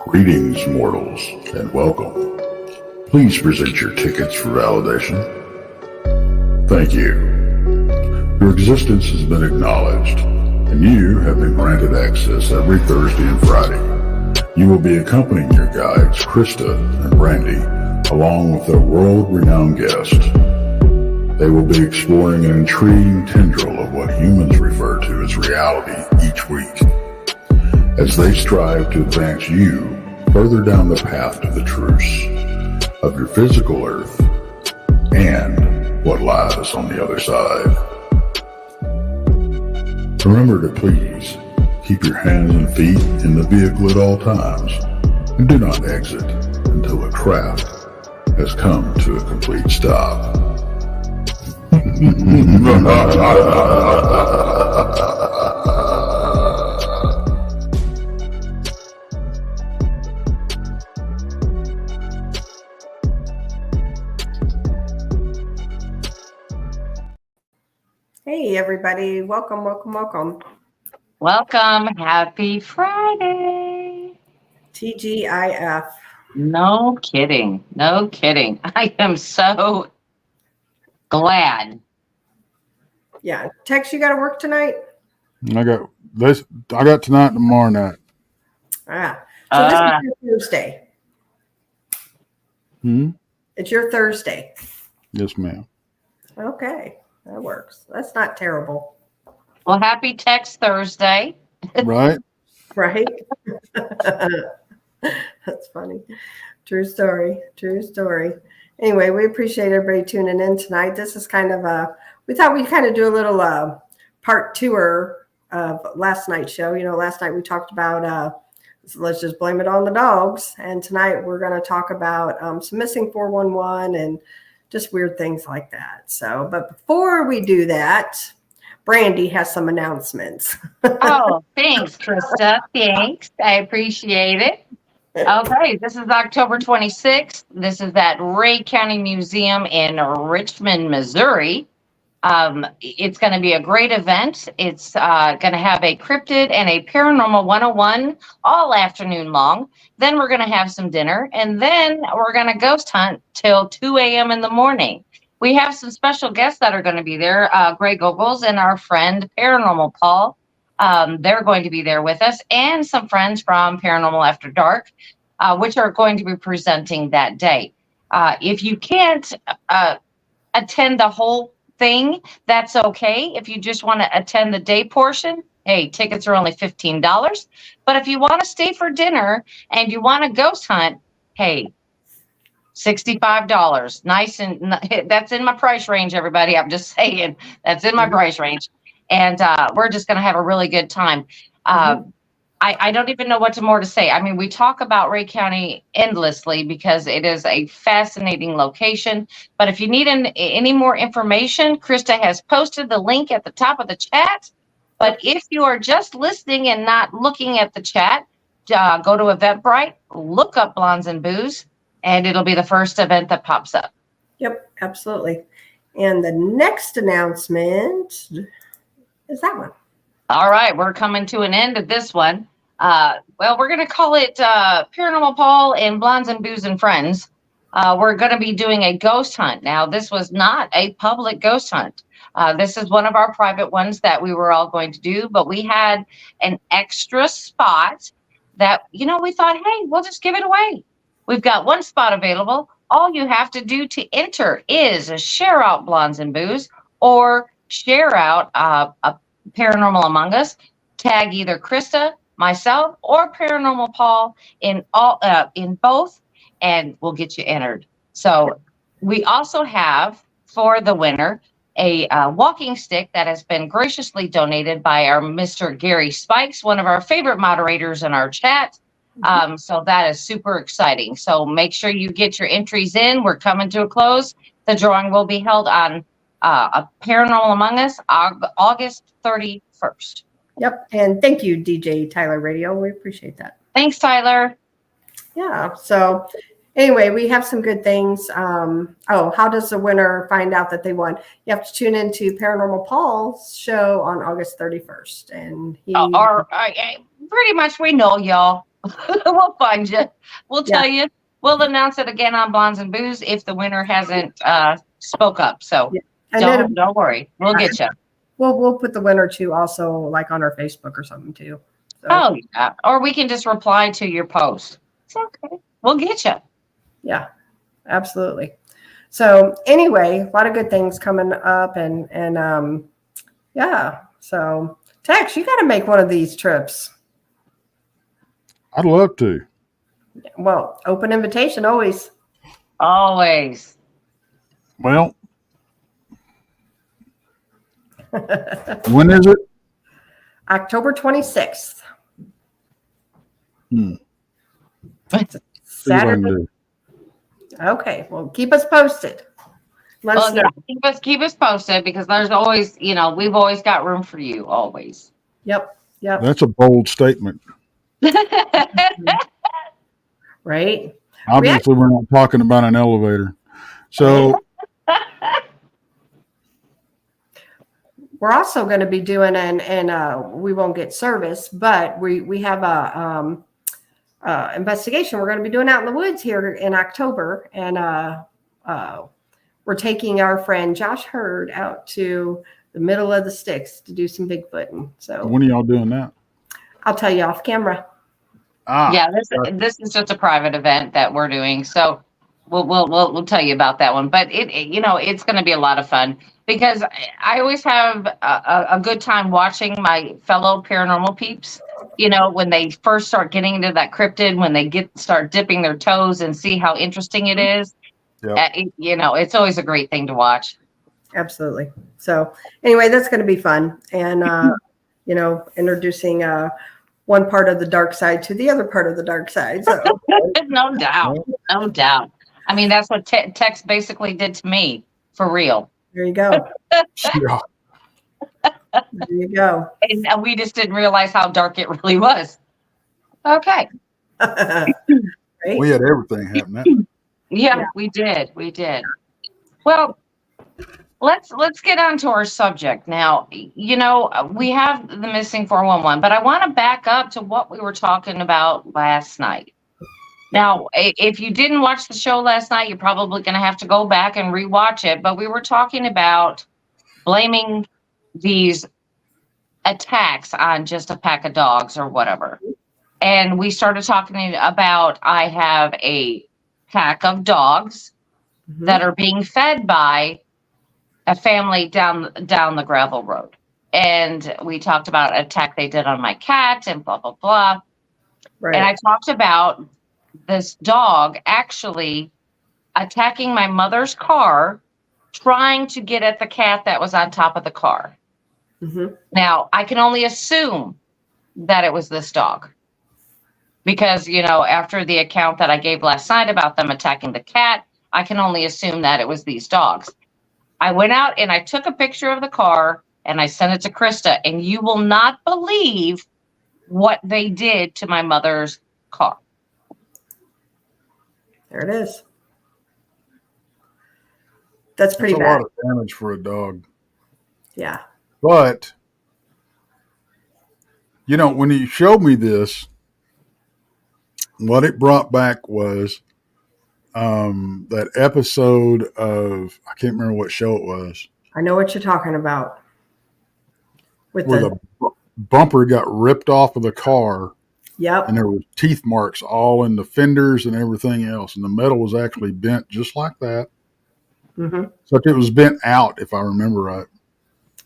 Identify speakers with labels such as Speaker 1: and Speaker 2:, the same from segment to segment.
Speaker 1: Greetings, mortals, and welcome. Please present your tickets for validation. Thank you. Your existence has been acknowledged, and you have been granted access every Thursday and Friday. You will be accompanying your guides, Krista and Brandy, along with a world-renowned guest. They will be exploring an intriguing tendril of what humans refer to as reality each week, as they strive to advance you further down the path to the truths of your physical earth and what lies on the other side. Remember to please keep your hands and feet in the vehicle at all times, and do not exit until the craft has come to a complete stop.
Speaker 2: Hey everybody, welcome.
Speaker 3: Welcome. Happy Friday.
Speaker 2: TGIF.
Speaker 3: No kidding. I am so glad.
Speaker 2: Yeah. Tex, you got to work tonight?
Speaker 4: I got tonight and tomorrow night.
Speaker 2: So this is your Thursday.
Speaker 4: Hmm?
Speaker 2: It's your Thursday.
Speaker 4: Yes, ma'am.
Speaker 2: Okay. That works. That's not terrible.
Speaker 3: Well, happy Text Thursday.
Speaker 4: Right?
Speaker 2: Right? That's funny. True story. Anyway, we appreciate everybody tuning in tonight. This is kind of we thought we'd kind of do a little part tour of last night's show. You know, last night we talked about let's just blame it on the dogs. And tonight we're going to talk about some missing 411 and just weird things like that. So, but before we do that, Brandy has some announcements.
Speaker 3: Oh, thanks, Krista. Thanks. I appreciate it. Okay, this is October 26th. This is at Ray County Museum in Richmond, Missouri. It's going to be a great event. It's going to have a cryptid and a paranormal 101 all afternoon long. Then we're going to have some dinner, and then we're going to ghost hunt till 2 a.m. in the morning. We have some special guests that are going to be there, Greg Ogles and our friend Paranormal Paul. They're going to be there with us, and some friends from Paranormal After Dark, which are going to be presenting that day. If you can't attend the whole thing, that's okay. If you just want to attend the day portion, hey, tickets are only $15. But if you want to stay for dinner and you want to ghost hunt, hey, $65. Nice, and that's in my price range, everybody. I'm just saying that's in my price range. And we're just going to have a really good time. I don't even know what more to say. I mean, we talk about Ray County endlessly because it is a fascinating location. But if you need any more information, Krista has posted the link at the top of the chat. But if you are just listening and not looking at the chat, go to Eventbrite, look up Blondes and Booze, and it'll be the first event that pops up. Yep,
Speaker 2: absolutely. And the next announcement is that one.
Speaker 3: All right, we're coming to an end of this one. Well, we're going to call it Paranormal Paul and Blondes and Booze and Friends. We're going to be doing a ghost hunt. Now, this was not a public ghost hunt. This is one of our private ones that we were all going to do, but we had an extra spot that, we thought, hey, we'll just give it away. We've got one spot available. All you have to do to enter is share out Blondes and Booze or share out a Paranormal Among Us, tag either Krista, myself, or Paranormal Paul in both, and we'll get you entered. So we also have for the winner a walking stick that has been graciously donated by our Mr. Gary Spikes, one of our favorite moderators in our chat. So that is super exciting. So make sure you get your entries in. We're coming to a close. The drawing will be held on a Paranormal Among Us, August 31st.
Speaker 2: Yep. And thank you, DJ Tyler Radio. We appreciate that.
Speaker 3: Thanks, Tyler.
Speaker 2: Yeah. So anyway, we have some good things. How does the winner find out that they won? You have to tune into Paranormal Paul's show on August 31st. And
Speaker 3: pretty much we know y'all. We'll find you. We'll tell you. We'll announce it again on Blondes and Booze if the winner hasn't spoke up. So don't worry. We'll get you.
Speaker 2: We'll put the winner too also like on our Facebook or something too. So.
Speaker 3: Oh, yeah. Or we can just reply to your post. It's okay. We'll get you.
Speaker 2: Yeah, absolutely. So anyway, a lot of good things coming up and yeah. So Tex, you got to make one of these trips.
Speaker 4: I'd love to.
Speaker 2: Well, open invitation always.
Speaker 3: Always.
Speaker 4: Well, when is it?
Speaker 2: October 26th. Saturday. Okay. Well, keep us posted. Let us know.
Speaker 3: Keep us posted because there's always, we've always got room for you. Always.
Speaker 2: Yep.
Speaker 4: That's a bold statement.
Speaker 2: Right.
Speaker 4: Obviously, we're not talking about an elevator. So
Speaker 2: we're also going to be doing and we won't get service, but we have a investigation we're going to be doing out in the woods here in October, and we're taking our friend Josh Hurd out to the middle of the sticks to do some Bigfooting. So
Speaker 4: when are y'all doing that?
Speaker 2: I'll tell you off camera.
Speaker 3: Yeah, this is just a private event that we're doing, so we'll tell you about that one. But it's going to be a lot of fun because I always have a good time watching my fellow paranormal peeps. When they first start getting into that cryptid, when they start dipping their toes and see how interesting it is. Yep. It's always a great thing to watch.
Speaker 2: Absolutely. So anyway, that's going to be fun, and introducing one part of the dark side to the other part of the dark side. So
Speaker 3: no doubt. I mean, that's what Tex basically did to me, for real.
Speaker 2: There you go.
Speaker 4: Yeah.
Speaker 2: There you go.
Speaker 3: And we just didn't realize how dark it really was. Okay.
Speaker 2: Right?
Speaker 4: We had everything happening.
Speaker 3: Yeah, we did. Well, let's get on to our subject now. We have the missing 411, but I want to back up to what we were talking about last night. Now, if you didn't watch the show last night, you're probably going to have to go back and rewatch it. But we were talking about blaming these attacks on just a pack of dogs or whatever. And we started talking about I have a pack of dogs that are being fed by a family down the gravel road. And we talked about an attack they did on my cat and blah, blah, blah. Right. And I talked about this dog actually attacking my mother's car, trying to get at the cat that was on top of the car. Mm-hmm. Now, I can only assume that it was this dog. Because, after the account that I gave last night about them attacking the cat, I can only assume that it was these dogs. I went out and I took a picture of the car and I sent it to Krista, and you will not believe what they did to my mother's car.
Speaker 2: There it is. That's pretty bad.
Speaker 4: A lot of damage for a dog.
Speaker 2: Yeah.
Speaker 4: But, when you showed me this, what it brought back was that episode of, I can't remember what show it was.
Speaker 2: I know what you're talking about.
Speaker 4: Where the bumper got ripped off of the car.
Speaker 2: Yep.
Speaker 4: And there were teeth marks all in the fenders and everything else. And the metal was actually bent just like that. Mm-hmm. So it was bent out, if I remember right.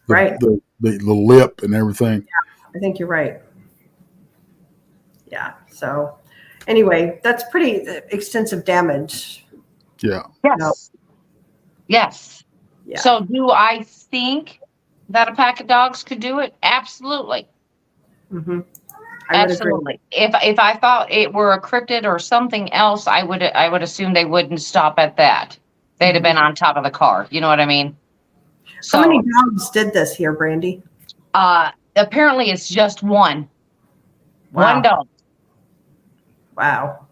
Speaker 2: Right.
Speaker 4: The lip and everything.
Speaker 2: Yeah, I think you're right. Yeah. So anyway, that's pretty extensive damage.
Speaker 4: Yeah.
Speaker 3: Yes. Yes. Yeah. So do I think that a pack of dogs could do it? Absolutely. Mm-hmm. Absolutely. If I thought it were a cryptid or something else, I would assume they wouldn't stop at that. They'd have been on top of the car. You know what I mean? So,
Speaker 2: how many dogs did this here, Brandy?
Speaker 3: Apparently it's just one. Wow. One dog.
Speaker 2: Wow.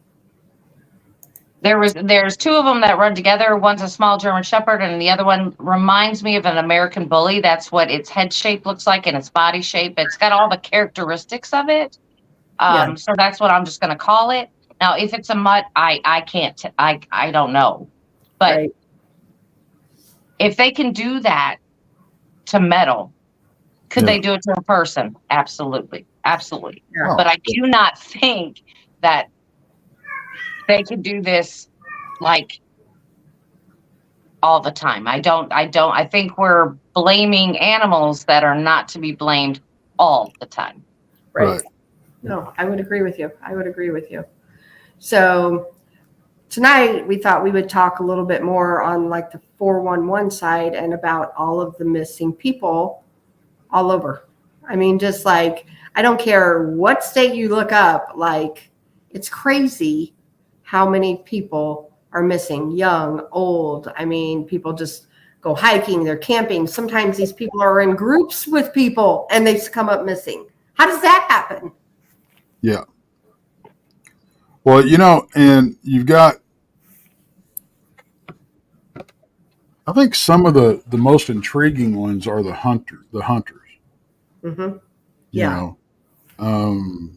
Speaker 3: There's two of them that run together. One's a small German Shepherd, and the other one reminds me of an American Bully. That's what its head shape looks like and its body shape. It's got all the characteristics of it.
Speaker 2: Yeah.
Speaker 3: So that's what I'm just going to call it. Now, if it's a mutt, I can't, I don't know. But
Speaker 2: Right.
Speaker 3: if they can do that to metal, could
Speaker 4: Yeah.
Speaker 3: they do it to a person? Absolutely. Absolutely.
Speaker 2: Yeah.
Speaker 3: But I do not think that they could do this like all the time. I think we're blaming animals that are not to be blamed all the time.
Speaker 2: Right.
Speaker 4: Right.
Speaker 2: No, I would agree with you. I would agree with you. So tonight we thought we would talk a little bit more on like the 411 side and about all of the missing people all over. I mean, just like, I don't care what state you look up, like, it's crazy how many people are missing, young, old. I mean, people just go hiking, they're camping. Sometimes these people are in groups with people and they come up missing. How does that happen?
Speaker 4: Yeah. Well, you know, and you've got, I think some of the most intriguing ones are the hunters.
Speaker 2: Mm-hmm.
Speaker 4: You
Speaker 2: Yeah.
Speaker 4: know,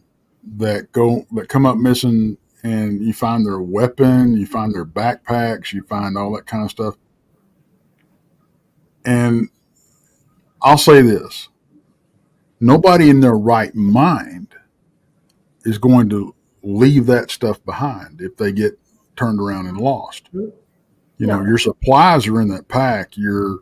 Speaker 4: that come up missing, and you find their weapon, you find their backpacks, you find all that kind of stuff. And I'll say this: nobody in their right mind is going to leave that stuff behind if they get turned around and lost. You know,
Speaker 2: No.
Speaker 4: your supplies are in that pack. Your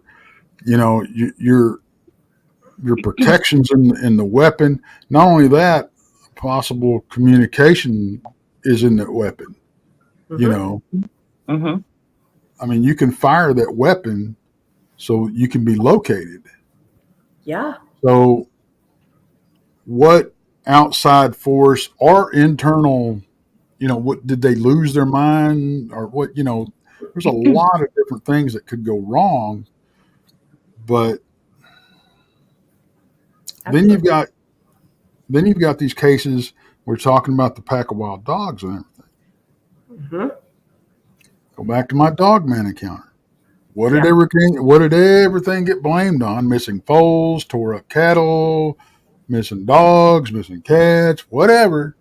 Speaker 4: protections in the weapon. Not only that, possible communication is in that weapon.
Speaker 2: Mm-hmm.
Speaker 4: You know,
Speaker 3: Mm-hmm.
Speaker 4: I mean, you can fire that weapon so you can be located.
Speaker 2: Yeah.
Speaker 4: So, what outside force or internal, you know, what did they lose their mind or what? You know, there's a lot of different things that could go wrong. But then
Speaker 2: Absolutely.
Speaker 4: you've got these cases. We're talking about the pack of wild dogs and everything.
Speaker 2: Mm-hmm.
Speaker 4: Go back to my dog man encounter. What did
Speaker 2: Yeah.
Speaker 4: everything get blamed on? Missing foals, tore up cattle, missing dogs, missing cats, whatever.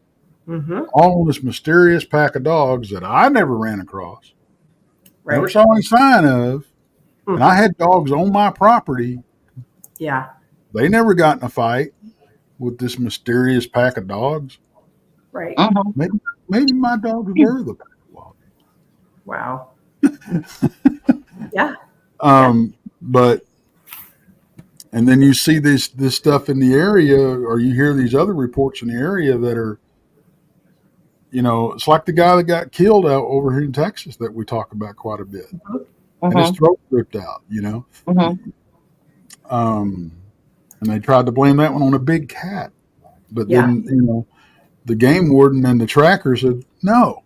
Speaker 2: Mm-hmm.
Speaker 4: All this mysterious pack of dogs that I never ran across, never
Speaker 2: Right.
Speaker 4: saw any sign of, and I had dogs on my property.
Speaker 2: Yeah.
Speaker 4: They never got in a fight with this mysterious pack of dogs.
Speaker 2: Right.
Speaker 3: Mm-hmm.
Speaker 4: Maybe my dogs were the pack of dogs.
Speaker 2: Wow. Yeah.
Speaker 4: But and then you see this stuff in the area, or you hear these other reports in the area that are, you know, it's like the guy that got killed out over here in Texas that we talk about quite a bit, and his throat ripped out. You know, and they tried to blame that one on a big cat, but then you know, the game warden and the tracker said no,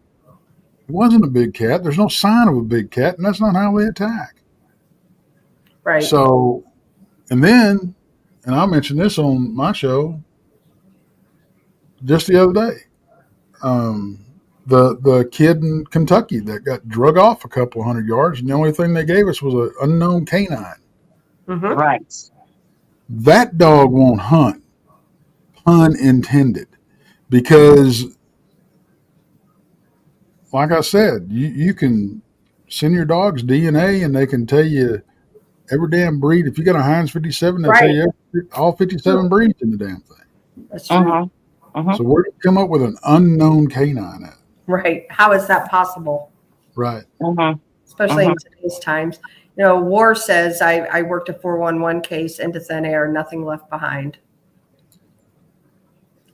Speaker 4: it wasn't a big cat. There's no sign of a big cat, and that's not how they attack.
Speaker 2: Right.
Speaker 4: So, and I mentioned this on my show just the other day. The kid in Kentucky that got drug off a couple of 100 yards, and the only thing they gave us was an unknown canine.
Speaker 2: Mm-hmm.
Speaker 3: Right.
Speaker 4: That dog won't hunt, pun intended, because, like I said, you can send your dog's DNA and they can tell you every damn breed. If you got a Heinz 57, they'll tell you all 57 breeds in the damn thing.
Speaker 2: That's true.
Speaker 4: So where do you come up with an unknown canine at?
Speaker 2: Right. How is that possible?
Speaker 4: Right.
Speaker 2: Especially in today's times. You know, War says I worked a 411 case into thin air, nothing left behind.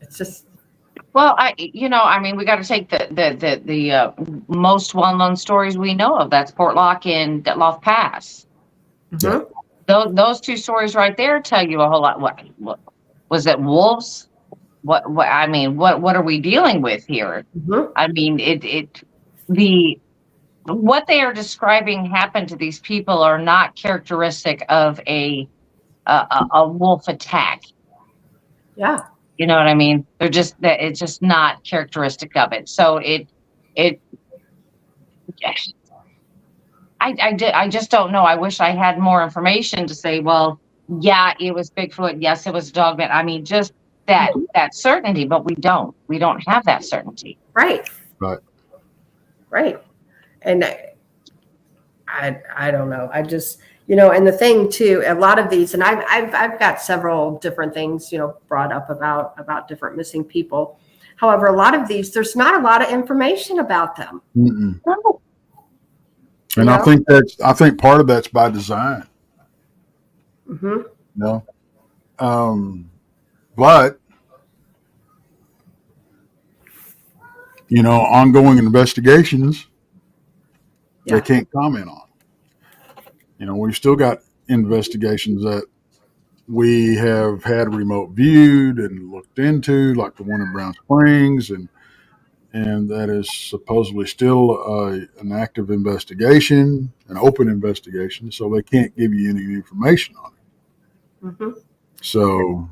Speaker 2: It's just.
Speaker 3: Well, I mean, we got to take the most well-known stories we know of. That's Portlock and Detloff Pass.
Speaker 2: Mm-hmm.
Speaker 3: Those two stories right there tell you a whole lot. What was it? Wolves? What I mean, what are we dealing with here?
Speaker 2: Mm-hmm.
Speaker 3: I mean, what they are describing happened to these people are not characteristic of a wolf attack.
Speaker 2: Yeah.
Speaker 3: You know what I mean? It's just not characteristic of it. So I just don't know. I wish I had more information to say, well, yeah, it was Bigfoot. Yes, it was Dogman. I mean, just that certainty, but we don't have that certainty.
Speaker 2: Right.
Speaker 4: Right.
Speaker 2: Right. And I don't know. I just, and the thing too, a lot of these, and I've got several different things, brought up about different missing people. However, a lot of these, there's not a lot of information about them.
Speaker 4: Mm-mm.
Speaker 3: No.
Speaker 4: And I think part of that's by design.
Speaker 2: Mm-hmm.
Speaker 4: But ongoing investigations,
Speaker 2: Yeah.
Speaker 4: they can't comment on. We've still got investigations that we have had remote viewed and looked into, like the one in Brown Springs, and that is supposedly still an active investigation, an open investigation. So they can't give you any information on it.
Speaker 2: Mm-hmm.
Speaker 4: So,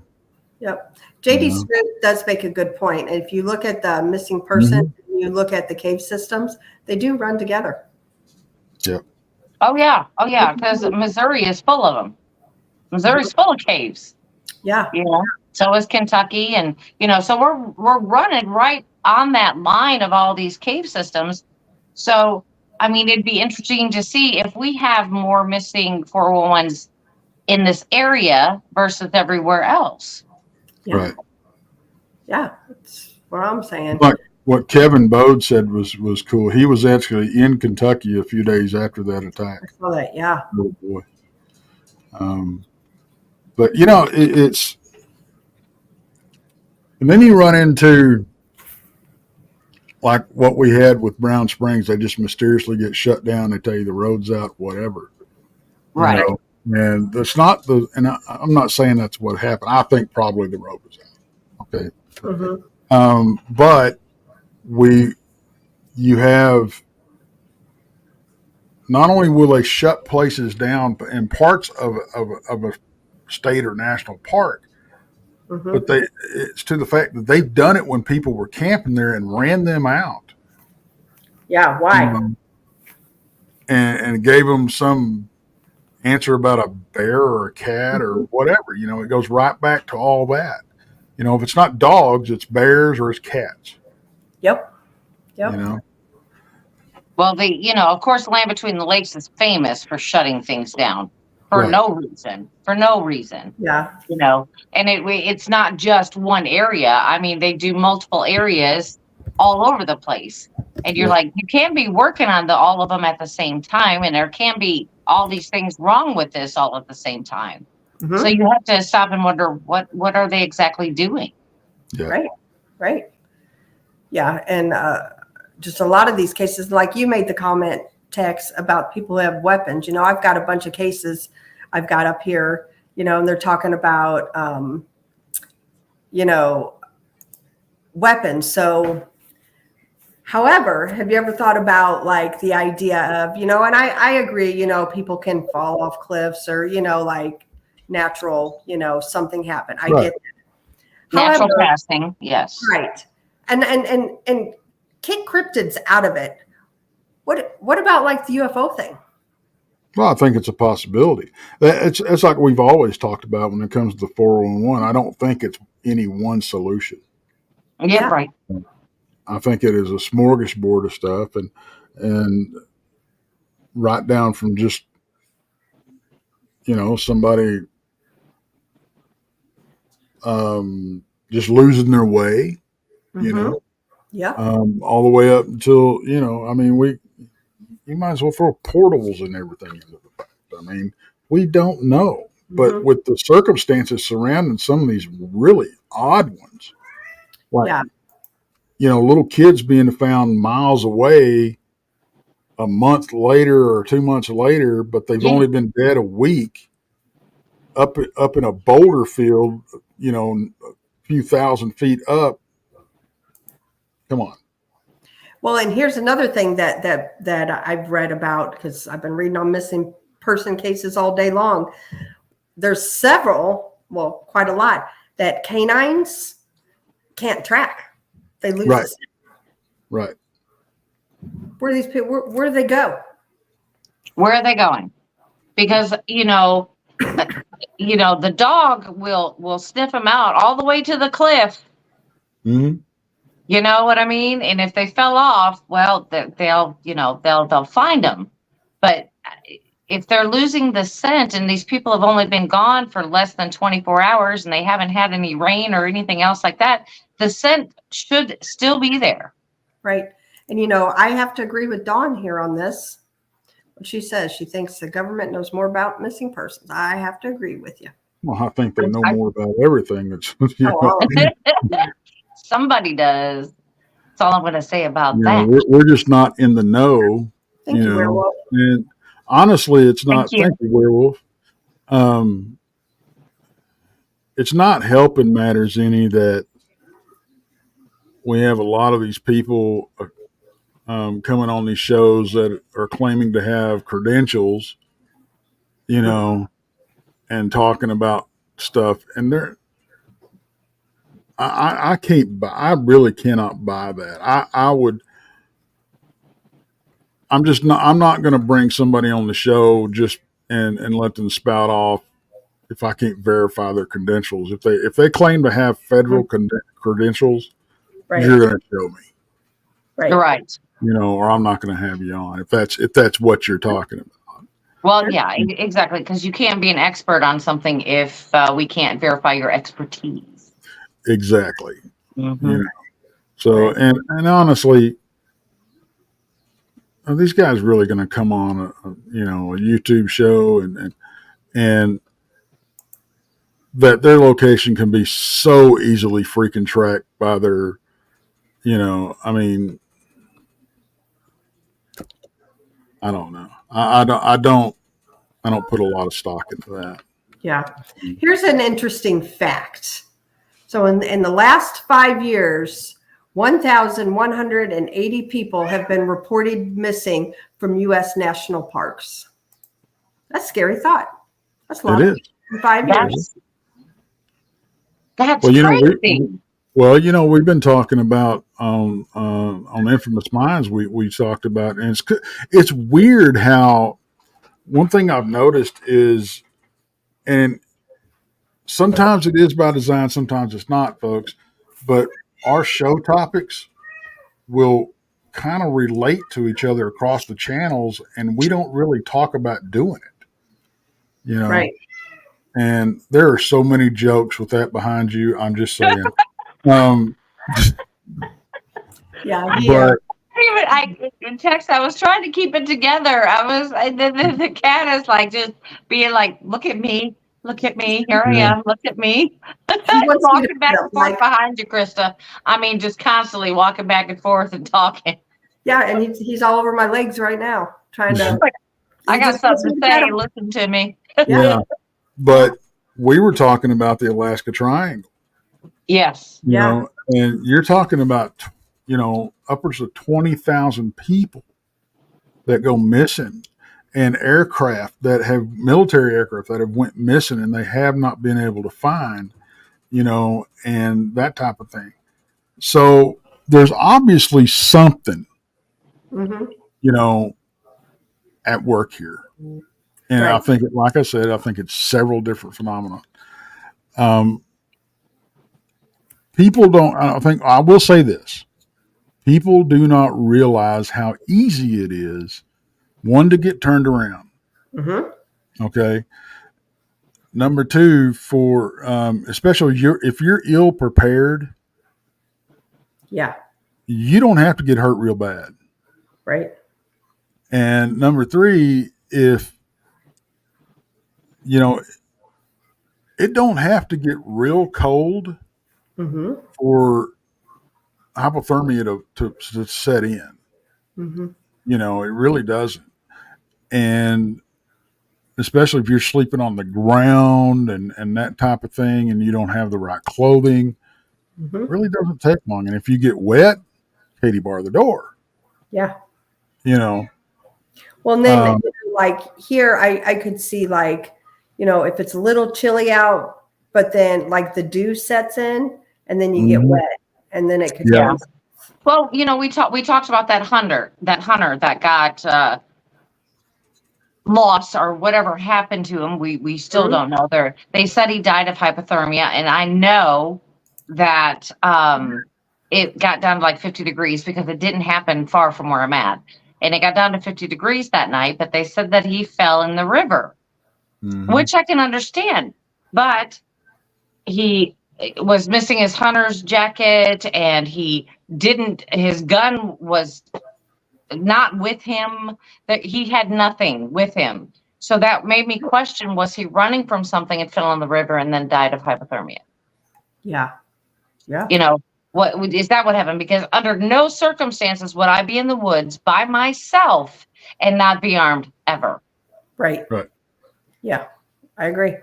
Speaker 2: yep. JD Smith does make a good point. If you look at the missing person, you look at the cave systems, they do run together.
Speaker 4: Yep.
Speaker 3: Oh yeah, because Missouri is full of them. Missouri's full of caves.
Speaker 2: Yeah.
Speaker 3: So is Kentucky, and so we're running right on that line of all these cave systems. So I mean, it'd be interesting to see if we have more missing 411s in this area versus everywhere else.
Speaker 2: Yeah.
Speaker 4: Right.
Speaker 2: Yeah, that's what I'm saying.
Speaker 4: Like what Kevin Bode said was cool. He was actually in Kentucky a few days after that attack.
Speaker 2: I saw that. Yeah.
Speaker 4: Oh boy. But it's, and then you run into like what we had with Brown Springs. They just mysteriously get shut down. They tell you the road's out, whatever.
Speaker 3: Right.
Speaker 4: And that's not I'm not saying that's what happened. I think probably the road was out. Okay.
Speaker 2: Mm-hmm.
Speaker 4: But you have, not only will they shut places down in parts of a state or national park, but it's to the fact that they've done it when people were camping there and ran them out.
Speaker 2: Yeah. Why?
Speaker 4: And gave them some answer about a bear or a cat or whatever. It goes right back to all that. If it's not dogs, it's bears or it's cats.
Speaker 2: Yep.
Speaker 3: Well, of course, Land Between the Lakes is famous for shutting things down for no reason.
Speaker 2: Yeah.
Speaker 3: And it's not just one area. I mean, they do multiple areas all over the place. And you're like, you can't be working on all of them at the same time. And there can be all these things wrong with this all at the same time.
Speaker 2: Mm-hmm.
Speaker 3: So you have to stop and wonder, what are they exactly doing?
Speaker 4: Yeah.
Speaker 2: Right. Yeah. And just a lot of these cases, like you made the comment, Tex, about people who have weapons. I've got a bunch of cases I've got up here, and they're talking about, weapons. So, however, have you ever thought about like the idea of, and I agree, people can fall off cliffs or, like natural, something happen. I get that.
Speaker 3: Natural
Speaker 2: However,
Speaker 3: casting, yes.
Speaker 2: Right. And kick cryptids out of it. What about like the UFO thing?
Speaker 4: Well, I think it's a possibility. It's like we've always talked about when it comes to the 411. I don't think it's any one solution.
Speaker 3: Yeah, right.
Speaker 4: I think it is a smorgasbord of stuff, and right down from just somebody just losing their way,
Speaker 2: Yeah.
Speaker 4: all the way up until I mean you might as well throw portals and everything into the fact. I mean, we don't know. But with the circumstances surrounding some of these really odd ones, like, little kids being found miles away a month later or 2 months later, but they've only been dead a week up in a boulder field, a few thousand feet up. Come on.
Speaker 2: Well, and here's another thing that I've read about, because I've been reading on missing person cases all day long. There's several, well, quite a lot, that canines can't track. They lose.
Speaker 4: Right. Right.
Speaker 2: Where are these people? Where do they go?
Speaker 3: Where are they going? Because, the dog will sniff them out all the way to the cliff.
Speaker 4: Mm-hmm.
Speaker 3: You know what I mean? And if they fell off, well, they'll find them. But if they're losing the scent and these people have only been gone for less than 24 hours and they haven't had any rain or anything else like that, the scent should still be there.
Speaker 2: Right. And, I have to agree with Dawn here on this. What she says, she thinks the government knows more about missing persons. I have to agree with you.
Speaker 4: Well, I think they know more about everything. That's,
Speaker 3: Somebody does. That's all I'm going to say about
Speaker 4: you
Speaker 3: that.
Speaker 4: know, we're just not in the know.
Speaker 2: Thank you, Werewolf.
Speaker 4: And honestly, it's not. Thank you, Werewolf. It's not helping matters any that we have a lot of these people coming on these shows that are claiming to have credentials, and talking about stuff, and I can't buy. I really cannot buy that. I'm not going to bring somebody on the show just and let them spout off if I can't verify their credentials. If they claim to have federal credentials,
Speaker 2: Right.
Speaker 4: you're going to show me.
Speaker 3: Right.
Speaker 4: Or I'm not going to have you on if that's what you're talking about.
Speaker 3: Well, yeah, exactly. Because you can't be an expert on something if we can't verify your expertise.
Speaker 4: Exactly.
Speaker 3: Mm-hmm.
Speaker 4: So, and honestly, are these guys really going to come on a YouTube show and that their location can be so easily freaking tracked by their, I mean, I don't know. I don't put a lot of stock into that.
Speaker 2: Yeah. Here's an interesting fact. So in the last 5 years, 1,180 people have been reported missing from U.S. national parks. That's a scary thought. That's a lot in 5 years.
Speaker 3: That's crazy.
Speaker 4: We've been talking about on Infamous Minds. We talked about, and it's weird how one thing I've noticed is, and sometimes it is by design, sometimes it's not, folks. But our show topics will kind of relate to each other across the channels, and we don't really talk about doing it.
Speaker 2: Right.
Speaker 4: And there are so many jokes with that behind you. I'm just saying.
Speaker 2: Yeah.
Speaker 3: In text, I was trying to keep it together. The cat is like just being like, look at me, here I am, look at me. Walking back and forth behind you, Krista. I mean, just constantly walking back and forth and talking.
Speaker 2: Yeah, and he's all over my legs right now, trying to.
Speaker 3: I got something to say. Listen to me.
Speaker 4: Yeah, but we were talking about the Alaska Triangle.
Speaker 3: Yes.
Speaker 4: And you're talking about, upwards of 20,000 people that go missing, and military aircraft that have went missing and they have not been able to find, and that type of thing. So there's obviously something, at work here. And right. I think, like I said, it's several different phenomena. I will say this. People do not realize how easy it is, one, to get turned around. Mm-hmm. Okay. Number two, for especially if you're ill prepared, you don't have to get hurt real bad.
Speaker 2: Right.
Speaker 4: And number three, if it don't have to get real cold for hypothermia to set in. Mm-hmm. It really doesn't. And especially if you're sleeping on the ground and that type of thing, and you don't have the right clothing, it really doesn't take long. And if you get wet, Katie, bar the door.
Speaker 2: Yeah.
Speaker 4: Well,
Speaker 2: and then like here, I could see like, if it's a little chilly out, but then like the dew sets in and then you get wet and then it could go.
Speaker 3: Well, we talked about that hunter that got loss or whatever happened to him. We still
Speaker 2: Mhm.
Speaker 3: don't know. They said he died of hypothermia, and I know that it got down to like 50 degrees because it didn't happen far from where I'm at. And it got down to 50 degrees that night, but they said that he fell in the river, which I can understand. But he was missing his hunter's jacket, and his gun was not with him, that he had nothing with him. So that made me question, was he running from something and fell in the river and then died of hypothermia?
Speaker 2: Yeah. Yeah.
Speaker 3: You know, what is that what happened? Because under no circumstances would I be in the woods by myself and not be armed ever.
Speaker 2: Right.
Speaker 4: Right.
Speaker 2: Yeah. I agree.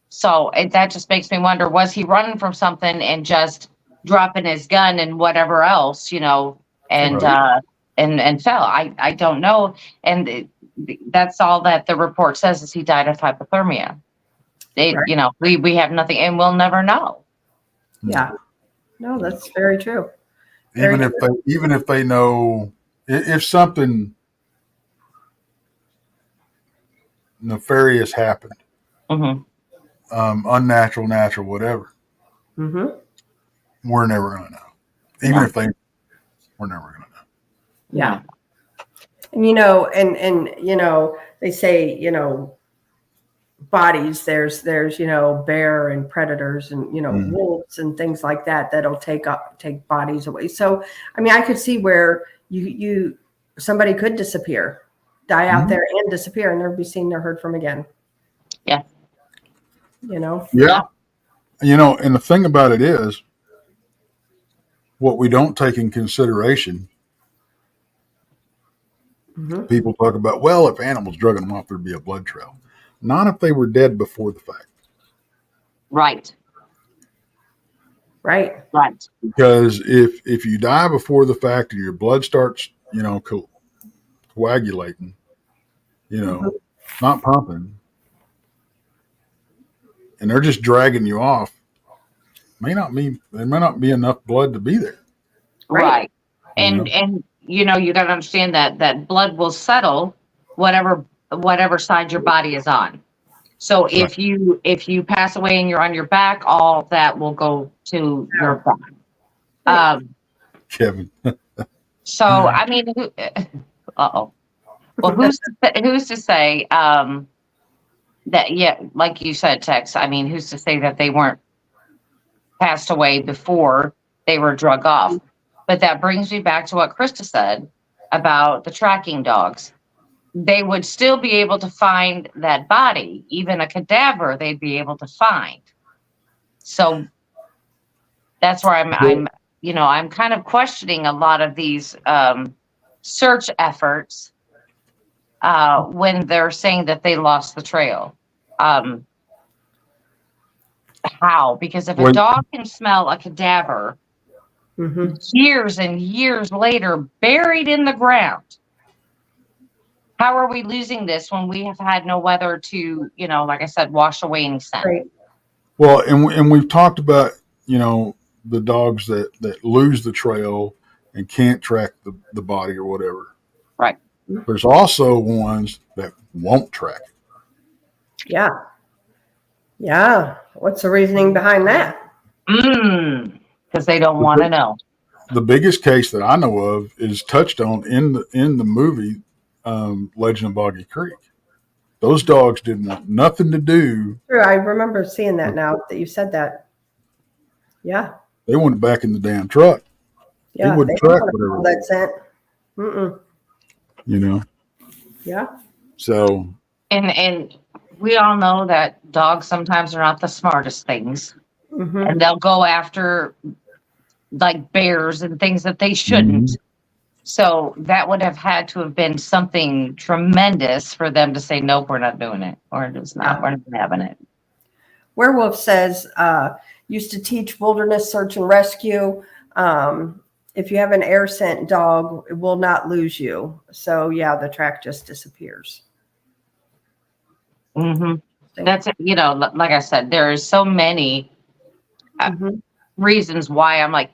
Speaker 3: So that just makes me wonder, was he running from something and just dropping his gun and whatever else, and
Speaker 4: Right.
Speaker 3: and fell? I don't know. And that's all that the report says, is he died of hypothermia.
Speaker 2: Right.
Speaker 3: We have nothing, and we'll never know.
Speaker 2: Yeah. No, that's very true.
Speaker 4: Even if they know if something nefarious happened,
Speaker 3: Mm-hmm.
Speaker 4: unnatural, natural, whatever,
Speaker 2: Mm-hmm.
Speaker 4: we're never going to know. Even if we're never going to know.
Speaker 2: Yeah. And they say, bodies, there's bear and predators and wolves and things like that that'll take bodies away. So I mean, I could see where somebody could disappear, die out there and disappear and never be seen or heard from again.
Speaker 3: Yeah.
Speaker 4: Yeah. And the thing about it is, what we don't take in consideration, people talk about, well, if animals drug them off, there'd be a blood trail. Not if they were dead before the fact.
Speaker 3: Right. Because
Speaker 4: if you die before the fact and your blood starts, coagulating, not pumping, and they're just dragging you off, there may not be enough blood to be there.
Speaker 3: Right. And you got to understand that blood will settle whatever side your body is on. So if you pass away and you're on your back, all that will go to your back.
Speaker 4: Kevin.
Speaker 3: So I mean, well, who's to say that? Yeah, like you said, Tex. I mean, who's to say that they weren't passed away before they were drug off? But that brings me back to what Krista said about the tracking dogs. They would still be able to find that body, even a cadaver they'd be able to find. So that's where I'm kind of questioning a lot of these search efforts when they're saying that they lost the trail. How? Because if a dog can smell a cadaver years and years later, buried in the ground, how are we losing this when we have had no weather to, like I said, wash away any scent?
Speaker 2: Right.
Speaker 4: Well, and we've talked about, the dogs that lose the trail and can't track the body or whatever.
Speaker 3: Right.
Speaker 4: There's also ones that won't track it.
Speaker 2: Yeah. Yeah. What's the reasoning behind that?
Speaker 3: Because they don't want to know.
Speaker 4: The biggest case that I know of is touched on in the movie Legend of Boggy Creek. Those dogs didn't want nothing to do.
Speaker 2: True, I remember seeing that now that you said that. Yeah.
Speaker 4: They went back in the damn truck.
Speaker 2: Yeah.
Speaker 4: They wouldn't track whatever.
Speaker 2: That scent. Yeah.
Speaker 4: So.
Speaker 3: And we all know that dogs sometimes are not the smartest things. And they'll go after like bears and things that they shouldn't. So that would have had to have been something tremendous for them to say, nope, we're not doing it. Or it's not, we're not having it.
Speaker 2: Werewolf says, used to teach wilderness search and rescue. If you have an air scent dog, it will not lose you. So yeah, the track just disappears.
Speaker 3: That's, like I said, there are so many reasons why I'm like,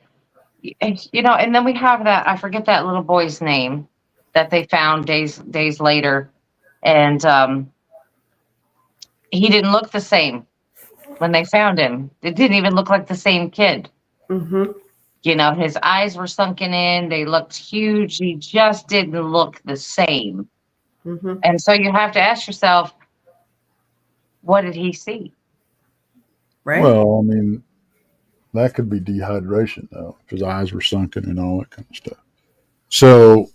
Speaker 3: and then we have that, I forget that little boy's name that they found days later. And he didn't look the same when they found him. It didn't even look like the same kid.
Speaker 2: Mm-hmm.
Speaker 3: You know, his eyes were sunken in. They looked huge. He just didn't look the same.
Speaker 2: Mm-hmm.
Speaker 3: And so you have to ask yourself, what did he see?
Speaker 2: Right.
Speaker 4: Well, I mean, that could be dehydration, though, if his eyes were sunken and all that kind of stuff. So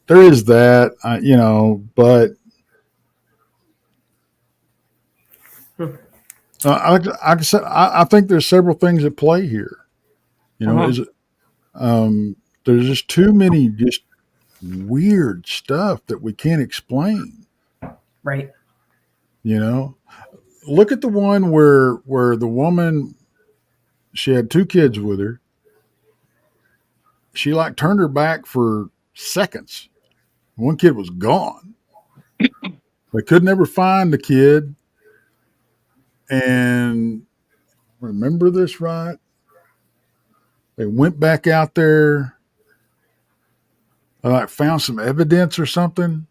Speaker 4: there is that, but I think there's several things at play here. Is it, there's just too many just weird stuff that we can't explain.
Speaker 2: Right.
Speaker 4: Look at the one where the woman, she had 2 kids with her. She turned her back for seconds. One kid was gone. They could never find the kid. And remember this right? They went back out there. They found some evidence or something.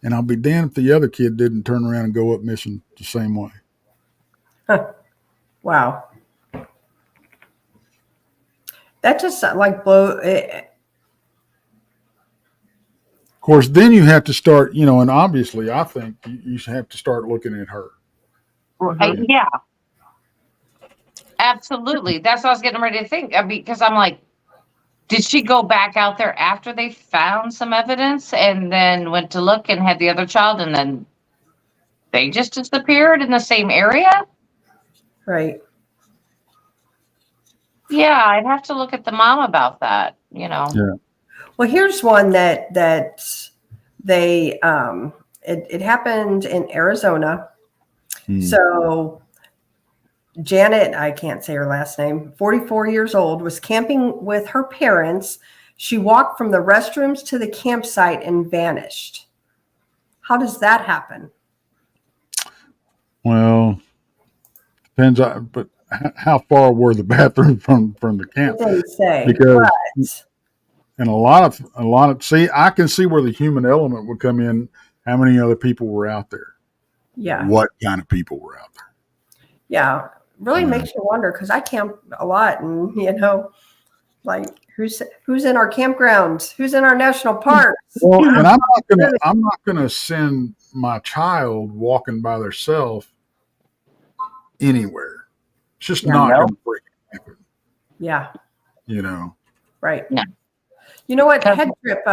Speaker 4: And I'll be damned if the other kid didn't turn around and go up missing the same way.
Speaker 2: Huh. Wow. That just blow.
Speaker 4: Of course, then you have to start, and obviously I think you have to start looking at her.
Speaker 3: Yeah. Absolutely. That's what I was getting ready to think. Because I'm like, did she go back out there after they found some evidence and then went to look and had the other child and then they just disappeared in the same area?
Speaker 2: Right.
Speaker 3: Yeah, I'd have to look at the mom about that,
Speaker 4: Yeah.
Speaker 2: Well, here's one that they it happened in Arizona. So Janet, I can't say her last name, 44 years old, was camping with her parents. She walked from the restrooms to the campsite and vanished. How does that happen?
Speaker 4: Well, depends on, but how far were the bathrooms from the camp?
Speaker 2: It didn't say.
Speaker 4: Because and a lot of see, I can see where the human element would come in. How many other people were out there?
Speaker 2: Yeah.
Speaker 4: What kind of people were out there?
Speaker 2: Yeah. Really makes you wonder, because I camp a lot, and who's in our campgrounds, who's in our national parks.
Speaker 4: Well, and I'm not gonna send my child walking by themselves anywhere. It's just not gonna freaking happen.
Speaker 2: Yeah. Right.
Speaker 3: No.
Speaker 2: You know what? Head Trip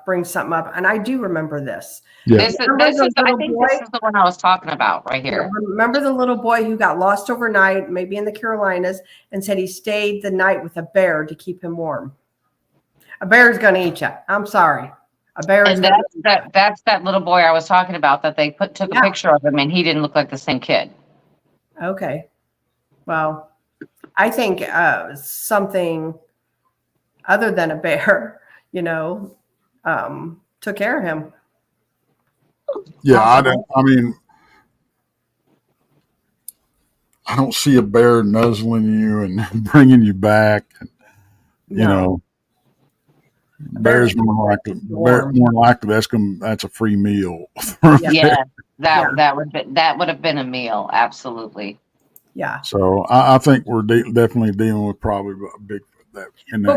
Speaker 2: brings something up, and I do remember this.
Speaker 4: Yeah.
Speaker 3: This is the one I was talking about right here.
Speaker 2: Remember the little boy who got lost overnight, maybe in the Carolinas, and said he stayed the night with a bear to keep him warm. A bear's going to eat you. I'm sorry. A bear is.
Speaker 3: And that's that little boy I was talking about that they took a picture of him, and he didn't look like the same kid.
Speaker 2: Okay. Well, I think something other than a bear, took care of him.
Speaker 4: Yeah, I don't see a bear nuzzling you and bringing you back. Bears more likely that's a free meal.
Speaker 3: Yeah, that would have been a meal, absolutely.
Speaker 2: Yeah.
Speaker 4: So I think we're definitely dealing with probably a big.
Speaker 2: But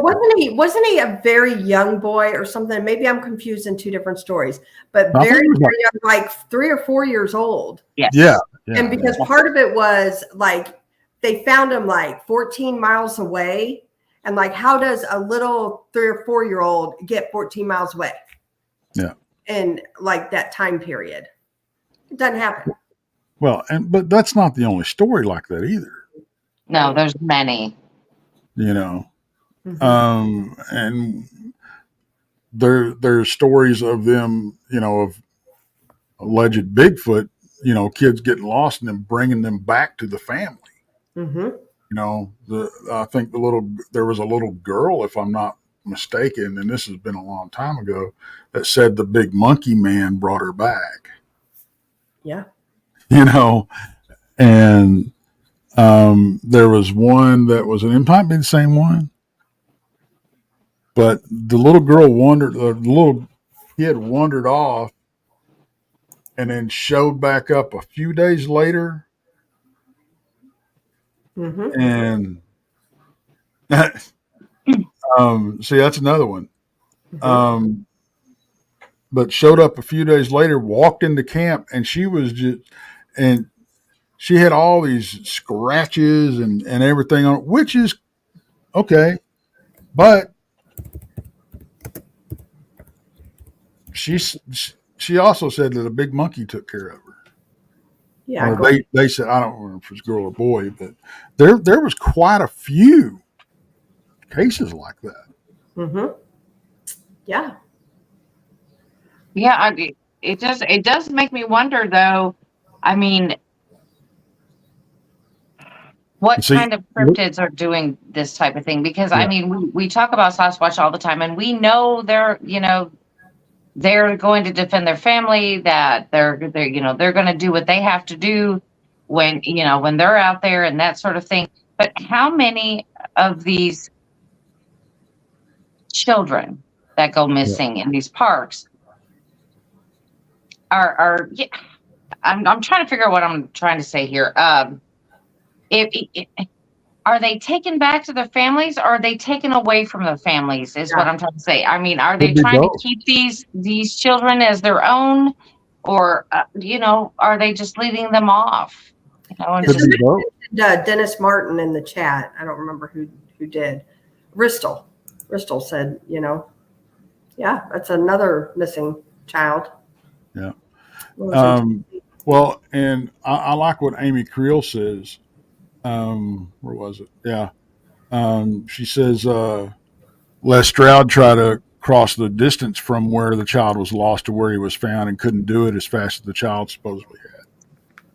Speaker 2: wasn't he a very young boy or something? Maybe I'm confused in 2 different stories, but very young, like 3 or 4 years old.
Speaker 3: Yes.
Speaker 4: Yeah.
Speaker 2: And because part of it was they found him 14 miles away. And how does a little 3 or 4 year old get 14 miles away?
Speaker 4: Yeah.
Speaker 2: In that time period? It doesn't happen.
Speaker 4: Well, but that's not the only story like that either.
Speaker 3: No, there's many.
Speaker 2: Mm-hmm.
Speaker 4: And there's stories of them, of alleged Bigfoot, kids getting lost and then bringing them back to the family.
Speaker 2: Mm-hmm.
Speaker 4: I think there was a little girl, if I'm not mistaken, and this has been a long time ago, that said the big monkey man brought her back.
Speaker 2: Yeah.
Speaker 4: And there was one that was, and it might be the same one, but the little girl the little kid wandered off and then showed back up a few days later.
Speaker 2: Mm-hmm.
Speaker 4: And see, that's another one. But showed up a few days later, walked into camp, and she was just, and she had all these scratches and everything on it, which is okay. But she also said that a big monkey took care of her.
Speaker 2: Yeah.
Speaker 4: Or they said, I don't remember if it was girl or boy, but there was quite a few cases like that.
Speaker 2: Mm-hmm. Yeah.
Speaker 3: Yeah, it does make me wonder though. I mean, what
Speaker 4: See,
Speaker 3: kind of cryptids are doing this type of thing? Because I mean, we talk about Sasquatch all the time, and we know they're going to defend their family, that they're going to do what they have to do when they're out there and that sort of thing. But how many of these children that go missing in these parks are I'm trying to figure out what I'm trying to say here. Are they taken back to their families, or are they taken away from the families is what I'm trying to say. I mean, are they trying to keep these children as their own, or are they just leading them off?
Speaker 2: Dennis Martin in the chat. I don't remember who did. Bristol said, yeah, that's another missing child.
Speaker 4: Yeah. Well, and I like what Amy Creel says. Where was it? Yeah. She says, Les Stroud tried to cross the distance from where the child was lost to where he was found and couldn't do it as fast as the child supposedly had.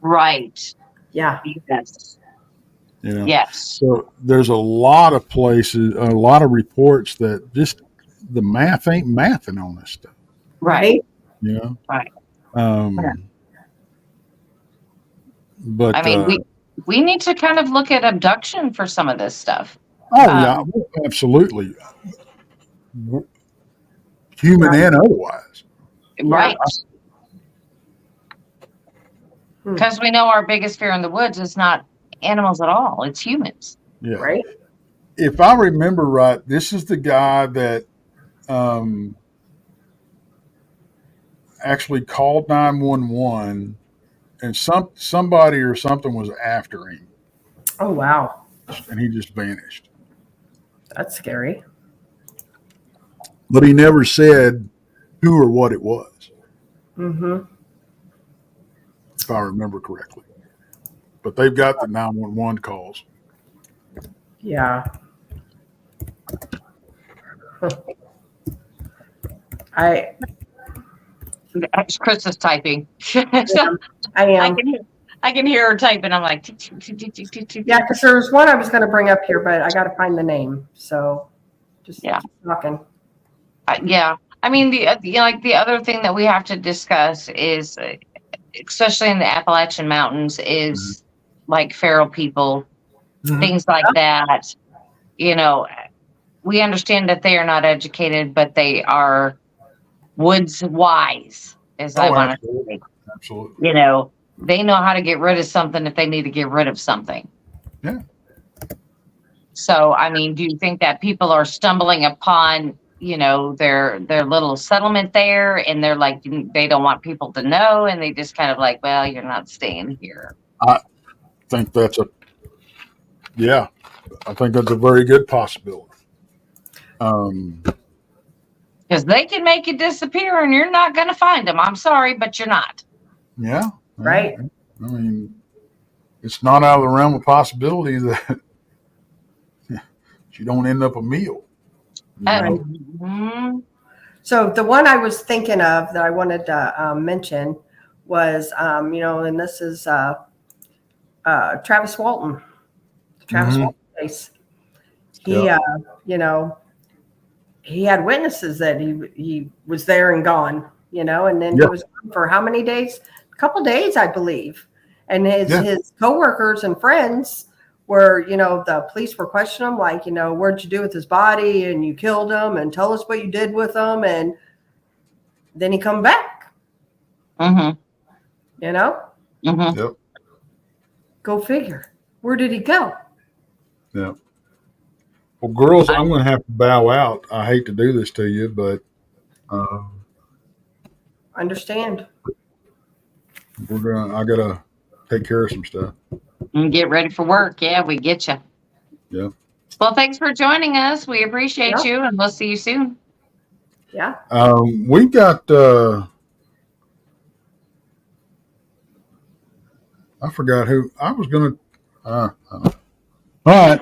Speaker 3: Right.
Speaker 2: Yeah.
Speaker 3: Yes. Yes.
Speaker 4: So there's a lot of places, a lot of reports that just the math ain't mathing on this stuff.
Speaker 2: Right.
Speaker 3: Right.
Speaker 4: But
Speaker 3: I mean, we need to kind of look at abduction for some of this stuff.
Speaker 4: Oh yeah, absolutely. Human and otherwise.
Speaker 3: Right. Because we know our biggest fear in the woods is not animals at all. It's humans.
Speaker 4: Yeah.
Speaker 2: Right.
Speaker 4: If I remember right, this is the guy that actually called 911 and somebody or something was after him.
Speaker 2: Oh, wow.
Speaker 4: And he just vanished.
Speaker 2: That's scary.
Speaker 4: But he never said who or what it was.
Speaker 2: Mm-hmm.
Speaker 4: If I remember correctly. But they've got the 911 calls.
Speaker 2: Yeah.
Speaker 3: Chris is typing.
Speaker 2: I am.
Speaker 3: I can hear her typing. I'm like,
Speaker 2: yeah, because there was one I was going to bring up here, but I got to find the name. So just keep talking.
Speaker 3: Yeah. I mean, the other thing that we have to discuss is, especially in the Appalachian Mountains, is like feral people, things like that. We understand that they are not educated, but they are woods wise, as I want to say.
Speaker 4: Absolutely.
Speaker 3: They know how to get rid of something if they need to get rid of something.
Speaker 4: Yeah.
Speaker 3: So, I mean, do you think that people are stumbling upon, their little settlement there, and they're like, they don't want people to know, and they just kind of like, well, you're not staying here?
Speaker 4: I think that's a very good possibility.
Speaker 3: Because they can make you disappear, and you're not going to find them. I'm sorry, but you're not.
Speaker 4: Yeah.
Speaker 2: Right.
Speaker 4: I mean, it's not out of the realm of possibility that you don't end up a meal.
Speaker 2: So the one I was thinking of that I wanted to mention was, and this is Travis Walton. Travis Walton case. He, he had witnesses that he was there and gone, and then he was gone for how many days? A couple days, I believe. And his coworkers and friends were, the police were questioning him, like, what'd you do with his body? And you killed him, and tell us what you did with him. And then he come back.
Speaker 3: Mm-hmm.
Speaker 2: You know,
Speaker 4: Yep.
Speaker 2: go figure. Where did he go?
Speaker 4: Yep. Well, girls, I'm going to have to bow out. I hate to do this to you, but
Speaker 2: Understand?
Speaker 4: I got to take care of some stuff.
Speaker 3: And get ready for work. Yeah, we get you.
Speaker 4: Yeah.
Speaker 3: Well, thanks for joining us. We appreciate you, and we'll see you soon.
Speaker 2: Yeah.
Speaker 4: We've got, I forgot who I was going to, all right.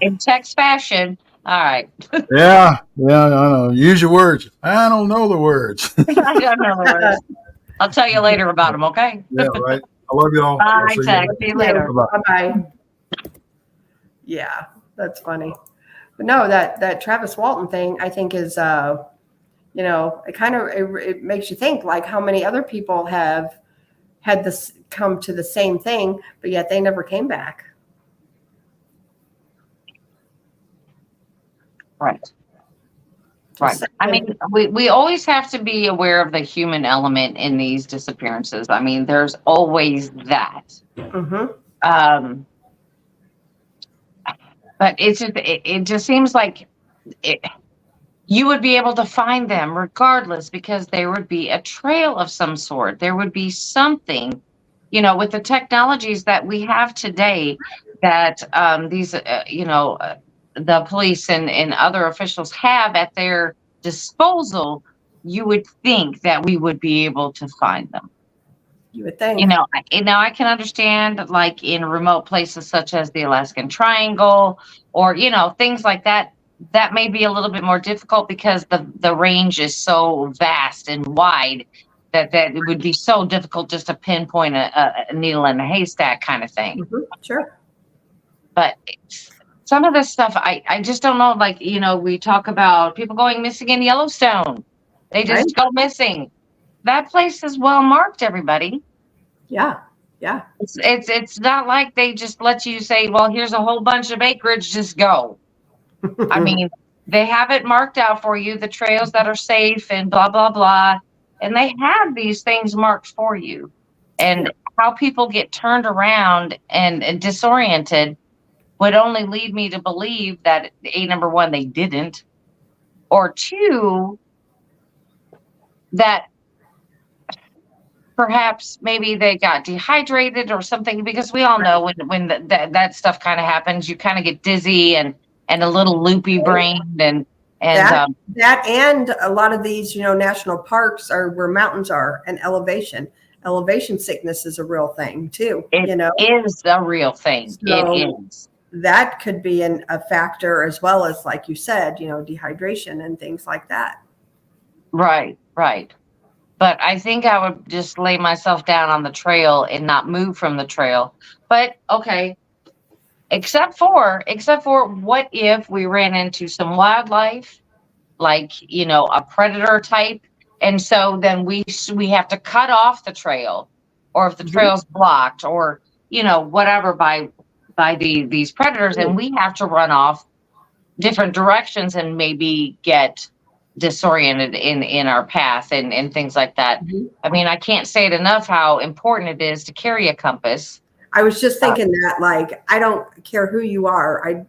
Speaker 3: In text fashion. All right.
Speaker 4: Yeah, I know. Use your words. I don't know the words.
Speaker 3: I don't know the words. I'll tell you later about them, okay?
Speaker 4: Yeah, right. I love y'all.
Speaker 3: Bye,
Speaker 4: See
Speaker 3: Tech. See you later.
Speaker 2: Bye-bye. Yeah, that's funny. But no, that Travis Walton thing, I think is, you know, it makes you think like how many other people have had this come to the same thing, but yet they never came back.
Speaker 3: Right. Right. I mean, we always have to be aware of the human element in these disappearances. I mean, there's always that.
Speaker 2: Mm-hmm.
Speaker 3: But it just seems like you would be able to find them regardless, because there would be a trail of some sort. There would be something, you know, with the technologies that we have today, that these, the police and other officials have at their disposal. You would think that we would be able to find them.
Speaker 2: You would think.
Speaker 3: You know, I can understand, like in remote places such as the Alaskan Triangle, or, you know, things like that. That may be a little bit more difficult because the range is so vast and wide that it would be so difficult just to pinpoint a needle in a haystack kind of thing.
Speaker 2: Mm-hmm. Sure.
Speaker 3: But some of this stuff, I just don't know. Like, you know, we talk about people going missing in Yellowstone. They just go missing. That place is well marked, everybody.
Speaker 2: Yeah. Yeah.
Speaker 3: It's not like they just let you say, well, here's a whole bunch of acreage, just go. I mean, they have it marked out for you, the trails that are safe and blah, blah, blah. And they have these things marked for you. And how people get turned around and disoriented would only lead me to believe that, number one, they didn't, or two, that perhaps maybe they got dehydrated or something, because we all know when that stuff kind of happens, you kind of get dizzy and a little loopy brained and
Speaker 2: that and a lot of these, you know, national parks are where mountains are, and elevation sickness is a real thing too.
Speaker 3: It is a real thing. So it is.
Speaker 2: That could be a factor, as well as, like you said, you know, dehydration and things like that.
Speaker 3: Right. But I think I would just lay myself down on the trail and not move from the trail. But okay, except for what if we ran into some wildlife, like, you know, a predator type, and so then we have to cut off the trail, or if the trail's blocked, or, you know, whatever by these predators, and we have to run off different directions and maybe get disoriented in our path and things like that. I mean, I can't say it enough how important it is to carry a compass.
Speaker 2: I was just thinking that, like, I don't care who you are. I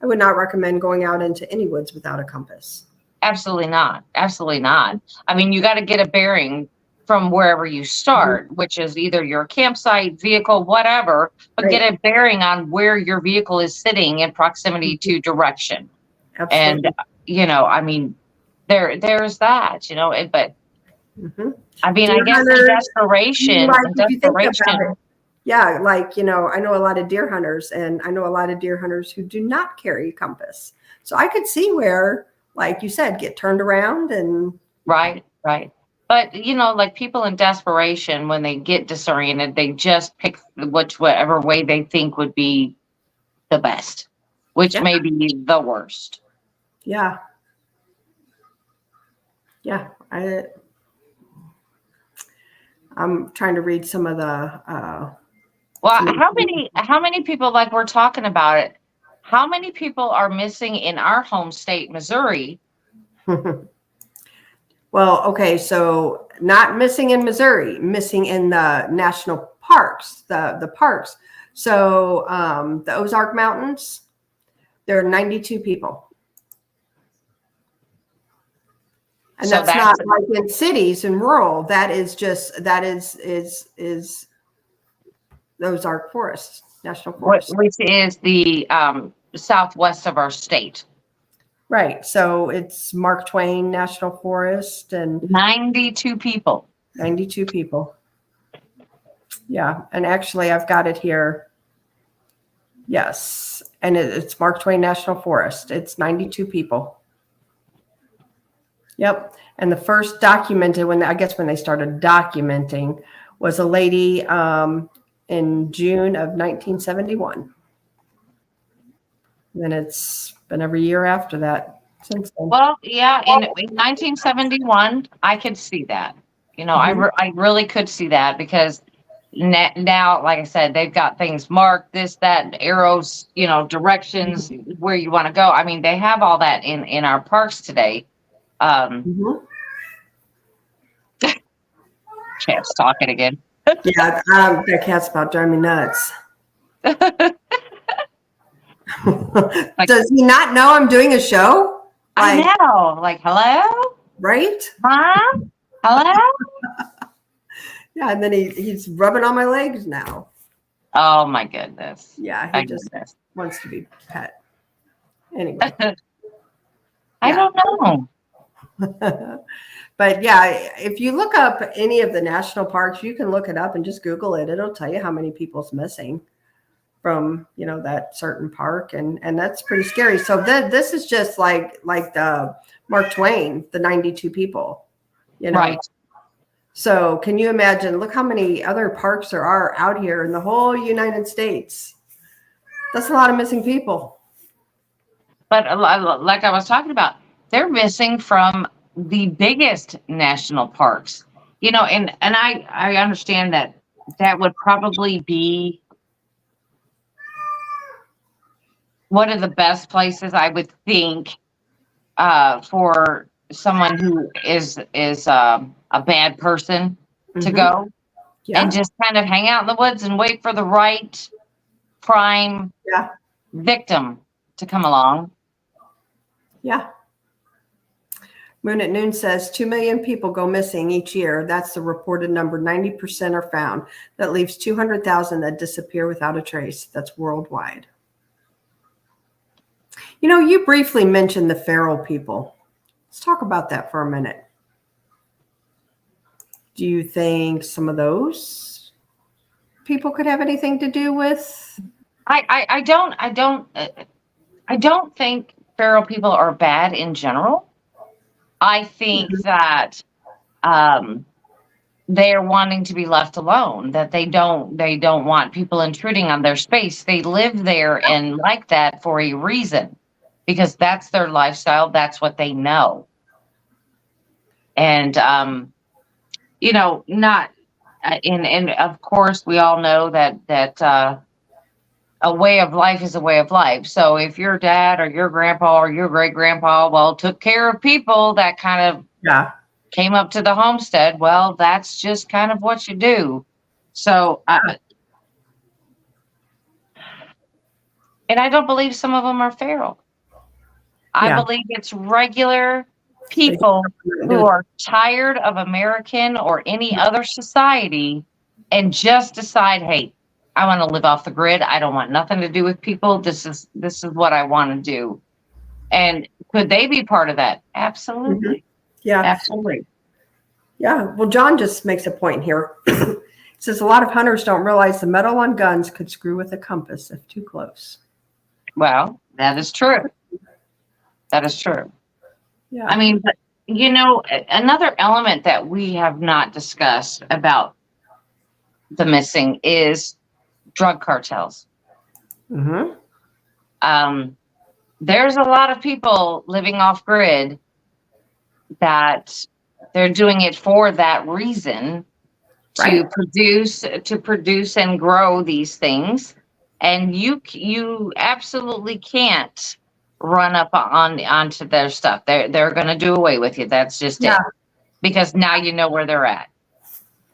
Speaker 2: would not recommend going out into any woods without a compass.
Speaker 3: Absolutely not. Absolutely not. I mean, you got to get a bearing from wherever you start, which is either your campsite, vehicle, whatever, but get a bearing on where your vehicle is sitting in proximity to direction.
Speaker 2: Absolutely.
Speaker 3: And, you know, I mean, there's that, you know, but I mean, I guess in desperation,
Speaker 2: yeah, like, you know, I know a lot of deer hunters, and I know a lot of deer hunters who do not carry a compass. So I could see where, like you said, get turned around and.
Speaker 3: Right. But, you know, like people in desperation, when they get disoriented, they just pick whatever way they think would be the best, which may be the worst.
Speaker 2: Yeah. I'm trying to read some of the.
Speaker 3: Well, how many people, like we're talking about it, how many people are missing in our home state, Missouri?
Speaker 2: Well, okay, so not missing in Missouri, missing in the national parks, the parks. So the Ozark Mountains, there are 92 people. And
Speaker 3: So
Speaker 2: that's not like in cities and rural. That is just is the Ozark Forest, National Forest.
Speaker 3: which is the southwest of our state.
Speaker 2: Right. So it's Mark Twain National Forest and
Speaker 3: 92 people.
Speaker 2: 92 people. Yeah. And actually, I've got it here. Yes. And it's Mark Twain National Forest. It's 92 people. Yep. And the first documented when they started documenting was a lady in June of 1971. And then it's been every year after that since then.
Speaker 3: Well, yeah, in 1971, I could see that. You know, I really could see that because now, like I said, they've got things marked, this, that, arrows, you know, directions where you want to go. I mean, they have all that in our parks today. Champ's talking again.
Speaker 2: Yeah, that cat's about driving me nuts. Does he not know I'm doing a show?
Speaker 3: I know. Like, hello?
Speaker 2: Right?
Speaker 3: Mom? Hello?
Speaker 2: Yeah, and then he's rubbing on my legs now.
Speaker 3: Oh, my goodness.
Speaker 2: Yeah, he just wants to be pet. Anyway.
Speaker 3: I don't know.
Speaker 2: But yeah, if you look up any of the national parks, you can look it up and just Google it. It'll tell you how many people's missing from, you know, that certain park. And that's pretty scary. So this is just like the Mark Twain, the 92 people, you know.
Speaker 3: Right.
Speaker 2: So can you imagine, look how many other parks there are out here in the whole United States. That's a lot of missing people.
Speaker 3: But like I was talking about, they're missing from the biggest national parks, you know, and I understand that would probably be one of the best places I would think for someone who is a bad person to go and just kind of hang out in the woods and wait for the right crime victim to come along.
Speaker 2: Yeah. Moon at Noon says 2 million people go missing each year. That's the reported number. 90% are found. That leaves 200,000 that disappear without a trace. That's worldwide. You know, you briefly mentioned the feral people. Let's talk about that for a minute. Do you think some of those people could have anything to do with?
Speaker 3: I don't think feral people are bad in general. I think that they're wanting to be left alone, that they don't want people intruding on their space. They live there and like that for a reason, because that's their lifestyle. That's what they know. And, you know, and of course we all know that a way of life is a way of life. So if your dad or your grandpa or your great grandpa, took care of people that kind of came up to the homestead, well, that's just kind of what you do. So, and I don't believe some of them are feral. I believe it's regular people who are tired of American or any other society and just decide, hey, I want to live off the grid. I don't want nothing to do with people. This is what I want to do. And could they be part of that? Absolutely.
Speaker 2: Yeah.
Speaker 3: Absolutely.
Speaker 2: Yeah. Well, John just makes a point here. It says a lot of hunters don't realize the metal on guns could screw with a compass if too close.
Speaker 3: Well, that is true. That is true.
Speaker 2: Yeah.
Speaker 3: I mean, but, you know, another element that we have not discussed about the missing is drug cartels. There's a lot of people living off grid that they're doing it for that reason, to produce and grow these things. And you absolutely can't run up onto their stuff. They're going to do away with you. That's just it. because now you know where they're at.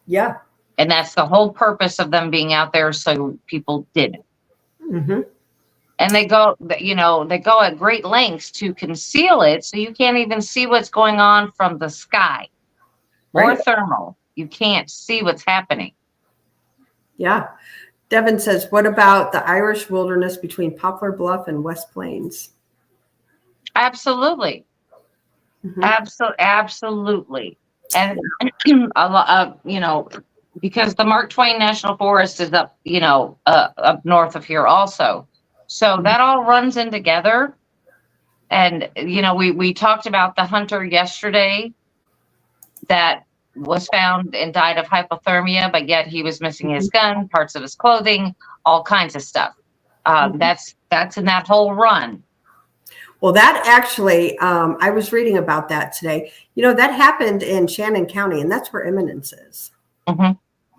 Speaker 2: Yeah.
Speaker 3: And that's the whole purpose of them being out there, so people didn't.
Speaker 2: Mm-hmm.
Speaker 3: And they go at great lengths to conceal it, so you can't even see what's going on from the sky or
Speaker 2: Right.
Speaker 3: thermal. You can't see what's happening.
Speaker 2: Yeah. Devin says, what about the Irish wilderness between Poplar Bluff and West Plains?
Speaker 3: Absolutely.
Speaker 2: Mhm.
Speaker 3: Absolutely. And a lot of, because the Mark Twain National Forest is up, up north of here also. So that all runs in together. And, we talked about the hunter yesterday that was found and died of hypothermia, but yet he was missing his gun, parts of his clothing, all kinds of stuff. That's in that whole run.
Speaker 2: Well, that actually, I was reading about that today. That happened in Shannon County, and that's where Eminence is.
Speaker 3: Mm-hmm.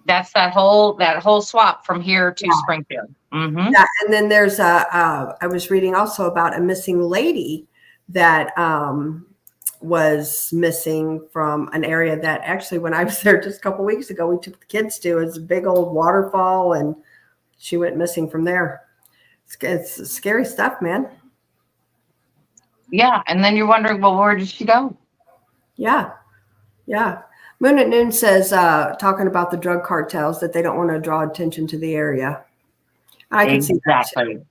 Speaker 3: That's that whole swap from here to Springfield. Mm-hmm.
Speaker 2: Yeah, and then there's I was reading also about a missing lady that was missing from an area that actually, when I was there just a couple weeks ago, we took the kids to. It's a big old waterfall, and she went missing from there. It's scary stuff, man.
Speaker 3: Yeah, and then you're wondering, well, where did she go?
Speaker 2: Yeah. Moon at Noon says, talking about the drug cartels, that they don't want to draw attention to the area. I can see that too.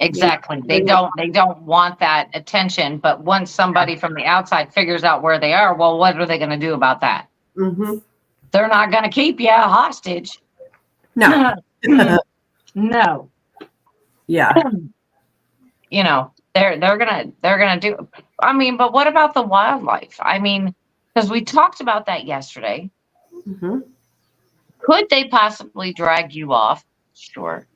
Speaker 3: Exactly. They don't want that attention. But once somebody from the outside figures out where they are, well, what are they going to do about that?
Speaker 2: Mm-hmm.
Speaker 3: They're not going to keep you hostage.
Speaker 2: No.
Speaker 3: No.
Speaker 2: Yeah.
Speaker 3: They're gonna do. I mean, but what about the wildlife? I mean, because we talked about that yesterday.
Speaker 2: Mm-hmm.
Speaker 3: Could they possibly drag you off? Sure.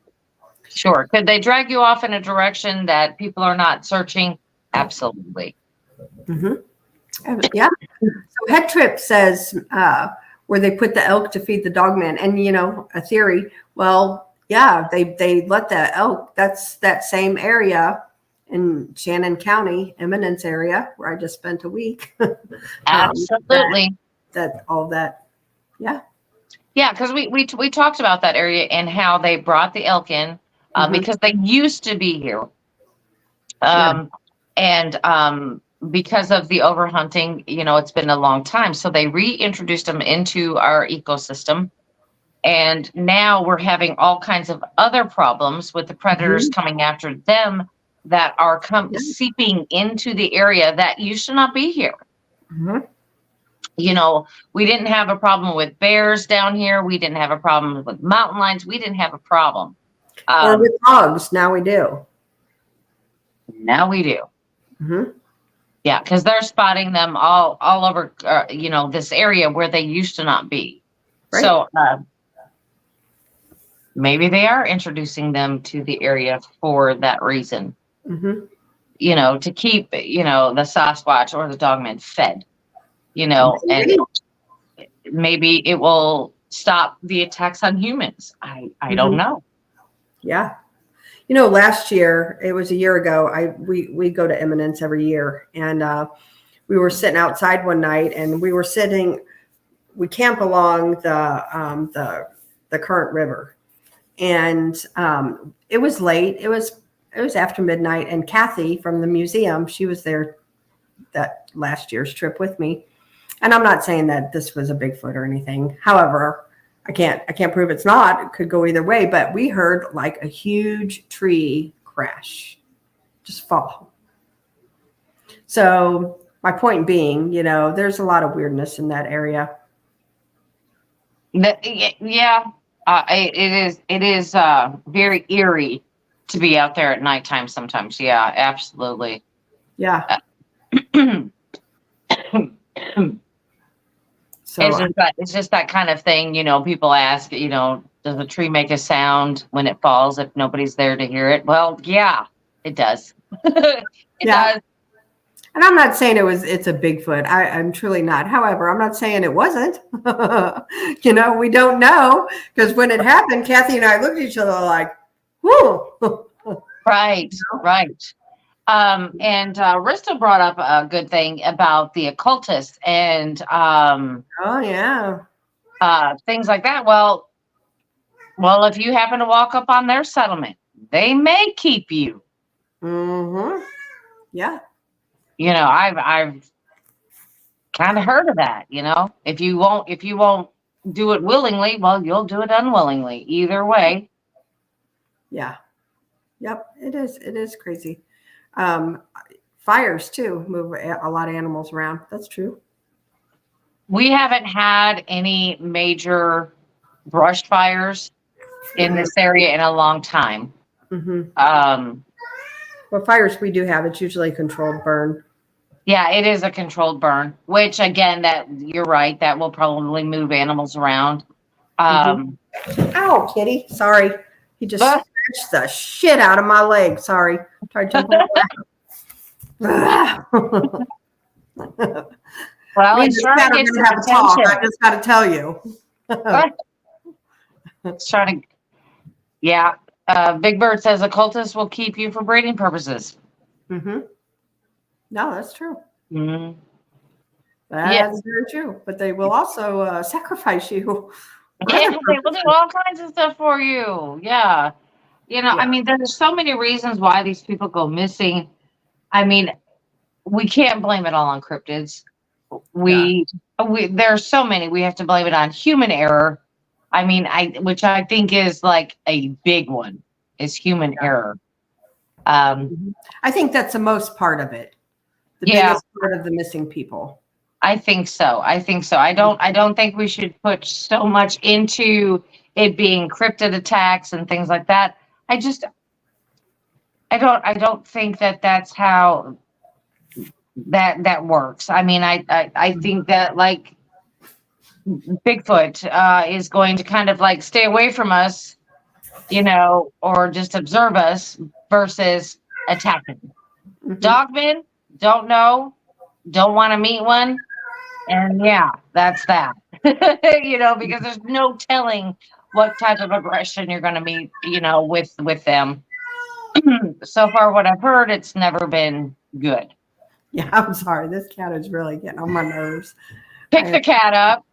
Speaker 3: Could they drag you off in a direction that people are not searching? Absolutely.
Speaker 2: Mm-hmm. Yeah. So Head Trip says where they put the elk to feed the dogman, and a theory. Well, yeah, they let the elk. That's that same area in Shannon County, Eminence area, where I just spent a week.
Speaker 3: Absolutely.
Speaker 2: Yeah.
Speaker 3: Yeah, because we talked about that area and how they brought the elk in because they used to be here. And because of the overhunting, it's been a long time. So they reintroduced them into our ecosystem. And now we're having all kinds of other problems with the predators coming after them that are seeping into the area that used to not be here.
Speaker 2: Mm-hmm.
Speaker 3: We didn't have a problem with bears down here. We didn't have a problem with mountain lions. We didn't have a problem.
Speaker 2: Or with dogs. Now we do.
Speaker 3: Mm-hmm. Yeah, because they're spotting them all over, this area where they used to not be. Right. So maybe they are introducing them to the area for that reason. Mm-hmm. To keep, the Sasquatch or the dogman fed, and maybe it will stop the attacks on humans. I don't know.
Speaker 2: Yeah. Last year, it was a year ago, we go to Eminence every year, and we were sitting outside one night, and we camp along the current river, and it was late. It was after midnight, and Kathy from the museum, she was there that last year's trip with me. And I'm not saying that this was a Bigfoot or anything. However, I can't prove it's not. It could go either way, but we heard like a huge tree crash, just fall. So my point being, there's a lot of weirdness in that area.
Speaker 3: It is very eerie to be out there at nighttime sometimes. Yeah, absolutely.
Speaker 2: Yeah. So
Speaker 3: it's just that kind of thing, people ask, does a tree make a sound when it falls if nobody's there to hear it? Well, yeah, it does. It does.
Speaker 2: And I'm not saying it's a Bigfoot. I'm truly not. However, I'm not saying it wasn't. We don't know, because when it happened, Kathy and I looked at each other like, whoa.
Speaker 3: Right. And Risto brought up a good thing about the occultists and
Speaker 2: Oh yeah.
Speaker 3: things like that. Well, if you happen to walk up on their settlement, they may keep you.
Speaker 2: Mm-hmm. Yeah.
Speaker 3: You know, I've kind of heard of that. You know, if you won't do it willingly, well, you'll do it unwillingly. Either way.
Speaker 2: Yeah. Yep. It is crazy. Fires too move a lot of animals around. That's true.
Speaker 3: We haven't had any major brush fires in this area in a long time.
Speaker 2: Mm-hmm. What fires we do have, it's usually a controlled burn.
Speaker 3: Yeah, it is a controlled burn, which again, that you're right, that will probably move animals around.
Speaker 2: Ow, kitty. Sorry. He just scratched the shit out of my leg. Sorry. Tried jumping
Speaker 3: Well,
Speaker 2: it's trying to get some attention. I just got to tell you.
Speaker 3: It's trying to, yeah. Big Bird says occultists will keep you for breeding purposes.
Speaker 2: Mm-hmm. No, that's true.
Speaker 3: Mm-hmm.
Speaker 2: That's very true. But they will also sacrifice you.
Speaker 3: Yeah, they will do all kinds of stuff for you. Yeah. You know, I mean, there's so many reasons why these people go missing. I mean, we can't blame it all on cryptids. There's so many. We have to blame it on human error. I mean, which I think is like a big one, is human error.
Speaker 2: I think that's the most part of it. The biggest part of the missing people.
Speaker 3: I think so. I don't think we should put so much into it being cryptid attacks and things like that. I don't think that that's how that works. I mean, I think that like Bigfoot is going to kind of like stay away from us, you know, or just observe us versus attacking. Dogmen don't know, don't want to meet one. And yeah, that's that. You know, because there's no telling what type of aggression you're going to meet, you know, with them. So far, what I've heard, it's never been good.
Speaker 2: Yeah, I'm sorry. This cat is really getting on my nerves.
Speaker 3: Pick the cat up.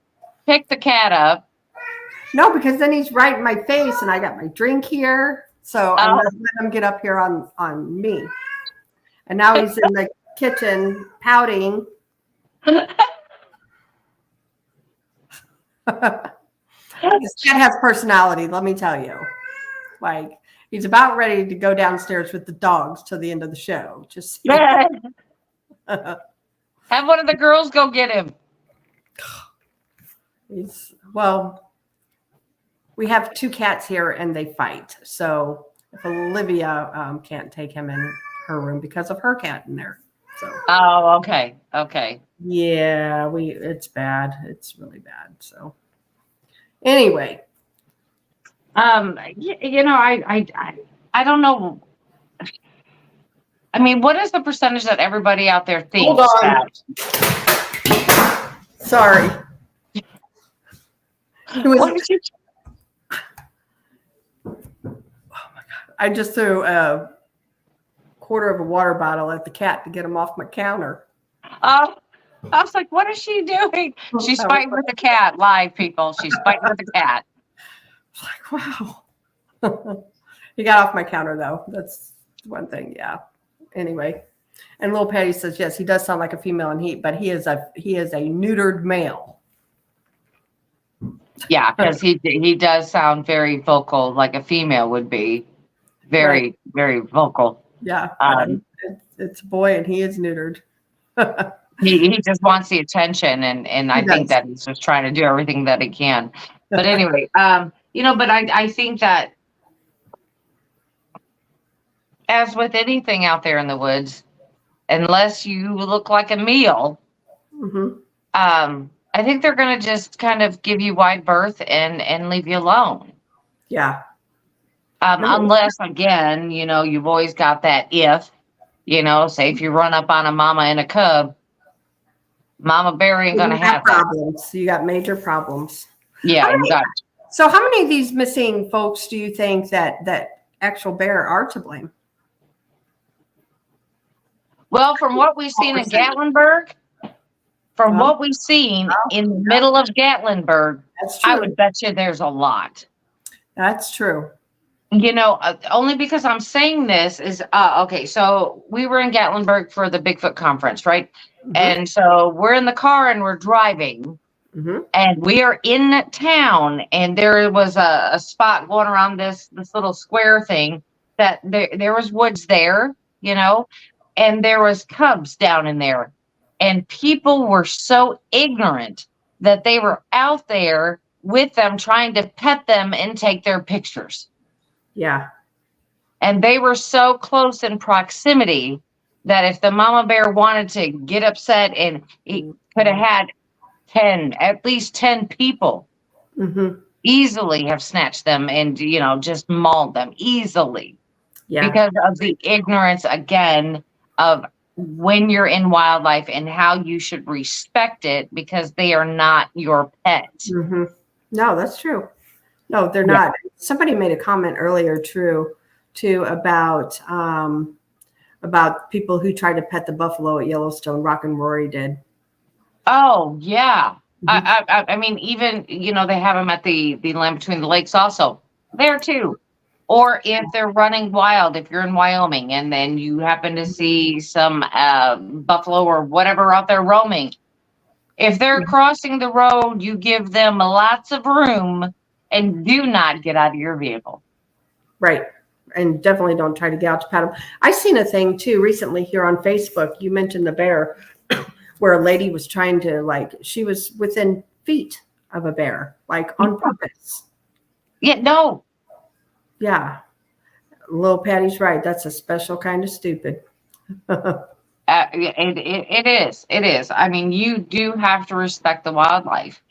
Speaker 2: No, because then he's right in my face, and I got my drink here. So I'm going to let him get up here on me. And now he's in the kitchen pouting. This cat has personality, let me tell you. Like, he's about ready to go downstairs with the dogs till the end of the show. Just
Speaker 3: have one of the girls go get him.
Speaker 2: We have two cats here and they fight. So if Olivia can't take him in her room because of her cat in there. So.
Speaker 3: Oh, okay.
Speaker 2: Yeah, it's bad. It's really bad. So anyway.
Speaker 3: You know, I don't know. I mean, what is the percentage that everybody out there thinks?
Speaker 2: Hold on. Sorry. Oh my God. I just threw a quarter of a water bottle at the cat to get him off my counter.
Speaker 3: I was like, what is she doing? She's fighting with the cat. Live, people. She's fighting with the cat.
Speaker 2: Like, wow. He got off my counter, though. That's one thing. Yeah. Anyway. And Little Patty says, yes, he does sound like a female but he is a neutered male.
Speaker 3: Yeah, because he does sound very vocal, like a female would be. Very, very vocal.
Speaker 2: Yeah. It's a boy, and he is neutered.
Speaker 3: he just wants the attention, and I think that he's just trying to do everything that he can. But anyway, you know, but I think that as with anything out there in the woods, unless you look like a meal, I think they're going to just kind of give you wide berth and leave you alone.
Speaker 2: Yeah.
Speaker 3: Unless, again, you know, you've always got that you know, say if you run up on a mama and a cub, Mama bear ain't going to have
Speaker 2: problems. You got major problems.
Speaker 3: Yeah,
Speaker 2: So how many of these missing folks do you think that actual bear are to blame?
Speaker 3: Well, from what we've seen in Gatlinburg, from what we've seen in the middle of Gatlinburg,
Speaker 2: That's true.
Speaker 3: I would bet you there's a lot.
Speaker 2: That's true.
Speaker 3: You know, only because I'm saying this is, okay, so we were in Gatlinburg for the Bigfoot conference, right? And so we're in the car and we're driving, and we are in town, and there was a spot going around this little square thing that there was woods there, you know, and there was cubs down in there, and people were so ignorant that they were out there with them trying to pet them and take their pictures.
Speaker 2: Yeah.
Speaker 3: And they were so close in proximity that if the mama bear wanted to get upset, and he could have had at least 10 people easily have snatched them and, you know, just mauled them easily. Yeah. Because of the ignorance, again, of when you're in wildlife and how you should respect it, because they are not your pet.
Speaker 2: No, that's true. No, they're not. Somebody made a comment earlier, too, about people who tried to pet the buffalo at Yellowstone. Rock and Rory did.
Speaker 3: Oh, yeah. I mean, even, you know, they have them at the Land Between the Lakes also. There, too. Or if they're running wild, if you're in Wyoming and then you happen to see some buffalo or whatever out there roaming, if they're crossing the road, you give them lots of room and do not get out of your vehicle.
Speaker 2: Right. And definitely don't try to get out to pat them. I seen a thing too recently here on Facebook. You mentioned the bear, where a lady was trying to, like, she was within feet of a bear, like on purpose.
Speaker 3: Yeah, no.
Speaker 2: Yeah. Little Patty's right. That's a special kind of stupid.
Speaker 3: It is. It is. I mean, you do have to respect the wildlife.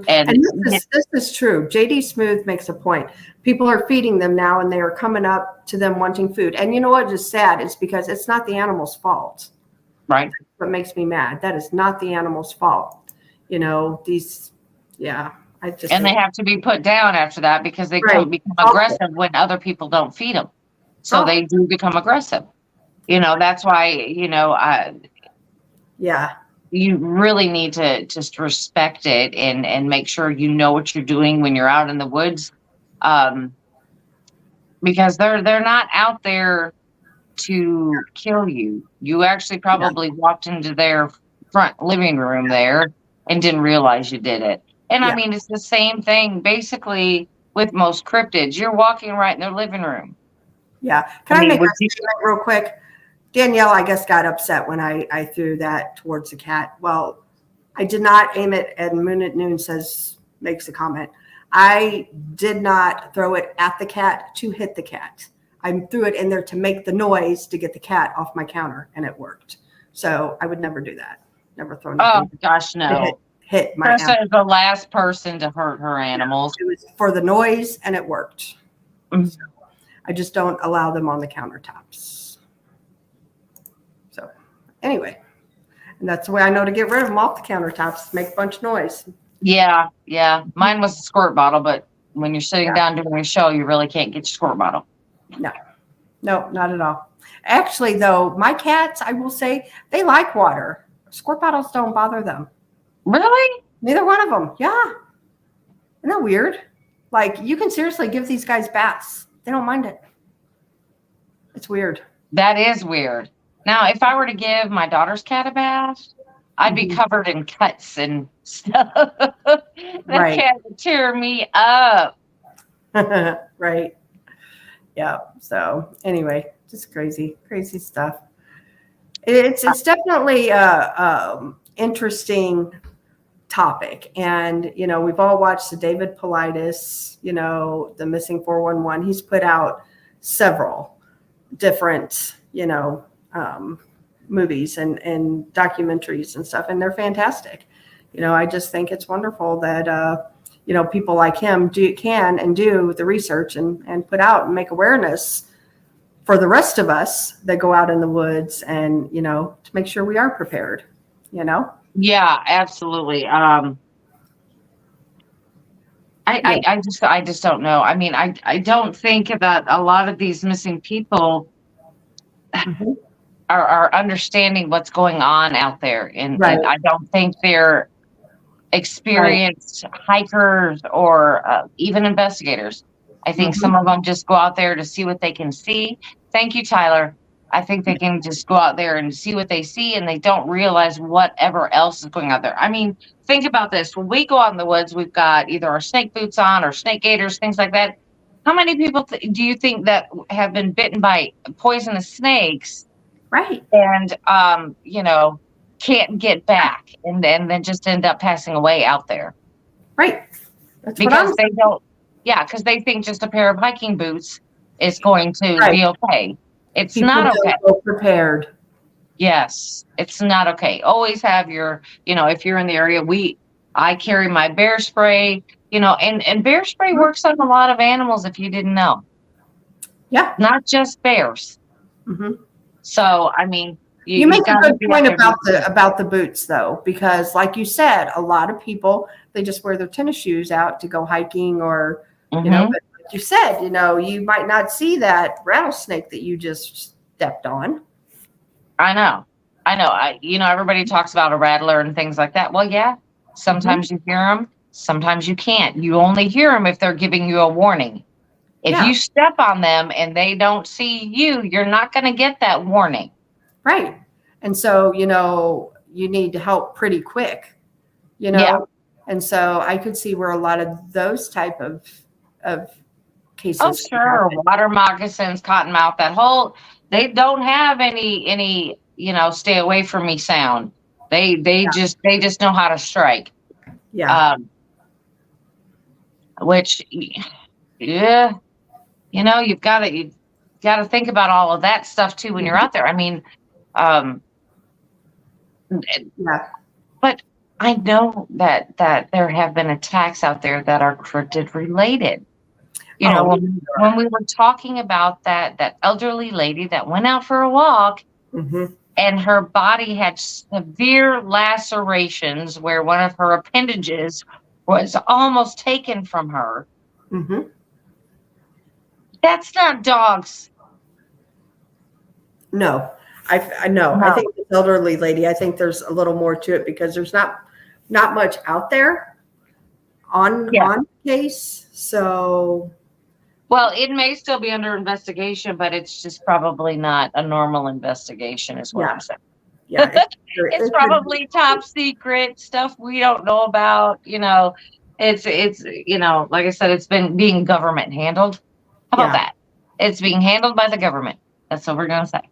Speaker 2: And this is true. JD Smooth makes a point. People are feeding them now, and they are coming up to them wanting food. And you know what is sad? It's because it's not the animal's fault.
Speaker 3: Right.
Speaker 2: That's what makes me mad. That is not the animal's become
Speaker 3: they have to be put down after that, because they can become aggressive when other people don't feed them. So they do become aggressive. You know, that's why, you know, you really need to just respect it and make sure you know what you're doing when you're out in the woods, because they're not out there to kill you. You actually probably walked into their front living room there and didn't realize you did it. And I mean, it's the same thing basically with most cryptids. You're walking right in their living room.
Speaker 2: Yeah. Can I make a statement real quick? Danielle, I guess, got upset when I threw that towards the cat. Well, I did not aim it, and Moon at Noon makes a comment. I did not throw it at the cat to hit the cat. I threw it in there to make the noise to get the cat off my counter, and it worked. So I would never do that. Never throw nothing.
Speaker 3: Oh, gosh, no.
Speaker 2: Hit my animal.
Speaker 3: Tressa is the last person to hurt her animals.
Speaker 2: It was for the noise, and it worked. So I just don't allow them on the countertops. So anyway, and that's the way I know to get rid of them off the countertops, make a bunch of noise.
Speaker 3: Yeah. Mine was a squirt bottle, but when you're sitting down doing a show, you really can't get your squirt bottle.
Speaker 2: No, not at all. Actually, though, my cats, I will say, they like water. Squirt bottles don't bother them.
Speaker 3: Really?
Speaker 2: Neither one of them. Yeah. Isn't that weird? Like, you can seriously give these guys baths. They don't mind it. It's weird.
Speaker 3: That is weird. Now, if I were to give my daughter's cat a bath, I'd be covered in cuts and stuff. That cat would tear me up.
Speaker 2: Right. Yeah. So anyway, just crazy stuff. It's definitely interesting topic. And, you know, we've all watched the David Paulides, you know, the Missing 411. He's put out several different, you know, movies and documentaries and stuff, and they're fantastic. You know, I just think it's wonderful that, you know, people like him can do the research and put out and make awareness for the rest of us that go out in the woods, and, you know, to make sure we are prepared, you know?
Speaker 3: Yeah, absolutely. I just don't know. I mean, I don't think that a lot of these missing people are understanding what's going on out there, and,
Speaker 2: Right.
Speaker 3: and I don't think they're experienced hikers or even investigators. I think some of them just go out there to see what they can see. Thank you, Tyler. I think they can just go out there and see what they see, and they don't realize whatever else is going out there. I mean, think about this. When we go out in the woods, we've got either our snake boots on or snake gaiters, things like that. How many people do you think that have been bitten by poisonous snakes?
Speaker 2: Right.
Speaker 3: And, can't get back and then just end up passing away out there.
Speaker 2: Right. That's
Speaker 3: because they don't, because they think just a pair of hiking boots is going to be okay. It's
Speaker 2: People
Speaker 3: not okay.
Speaker 2: Go prepared.
Speaker 3: Yes, it's not okay. Always have your, if you're in the area, I carry my bear spray, and bear spray works on a lot of animals if you didn't know.
Speaker 2: Yeah.
Speaker 3: Not just bears.
Speaker 2: Mm-hmm.
Speaker 3: So, I mean,
Speaker 2: you make a good point about the boots, though, because like you said, a lot of people, they just wear their tennis shoes out to go hiking or, but like you said, you might not see that rattlesnake that you just stepped on.
Speaker 3: I know. Everybody talks about a rattler and things like that. Well, yeah, sometimes you hear them, sometimes you can't. You only hear them if they're giving you a warning. If you step on them and they don't see you, you're not going to get that warning.
Speaker 2: Right. And so, you need to help pretty quick, and so I could see where a lot of those type of cases.
Speaker 3: Oh, sure. Water moccasins, cottonmouth, they don't have any, stay away from me sound. They just know how to strike.
Speaker 2: Yeah.
Speaker 3: Which, you've got to think about all of that stuff too when you're out there. I mean, but I know that there have been attacks out there that are cryptid related. When we were talking about that elderly lady that went out for a walk and her body had severe lacerations where one of her appendages was almost taken from her. That's not dogs.
Speaker 2: No, I know. No. I think this elderly lady, I think there's a little more to it because there's not much out there on case. So,
Speaker 3: well, it may still be under investigation, but it's just probably not a normal investigation, is what I'm saying.
Speaker 2: Yeah,
Speaker 3: it's probably top secret stuff we don't know about. It's like I said, it's being government handled. How about that? It's being handled by the government. That's what we're going to say.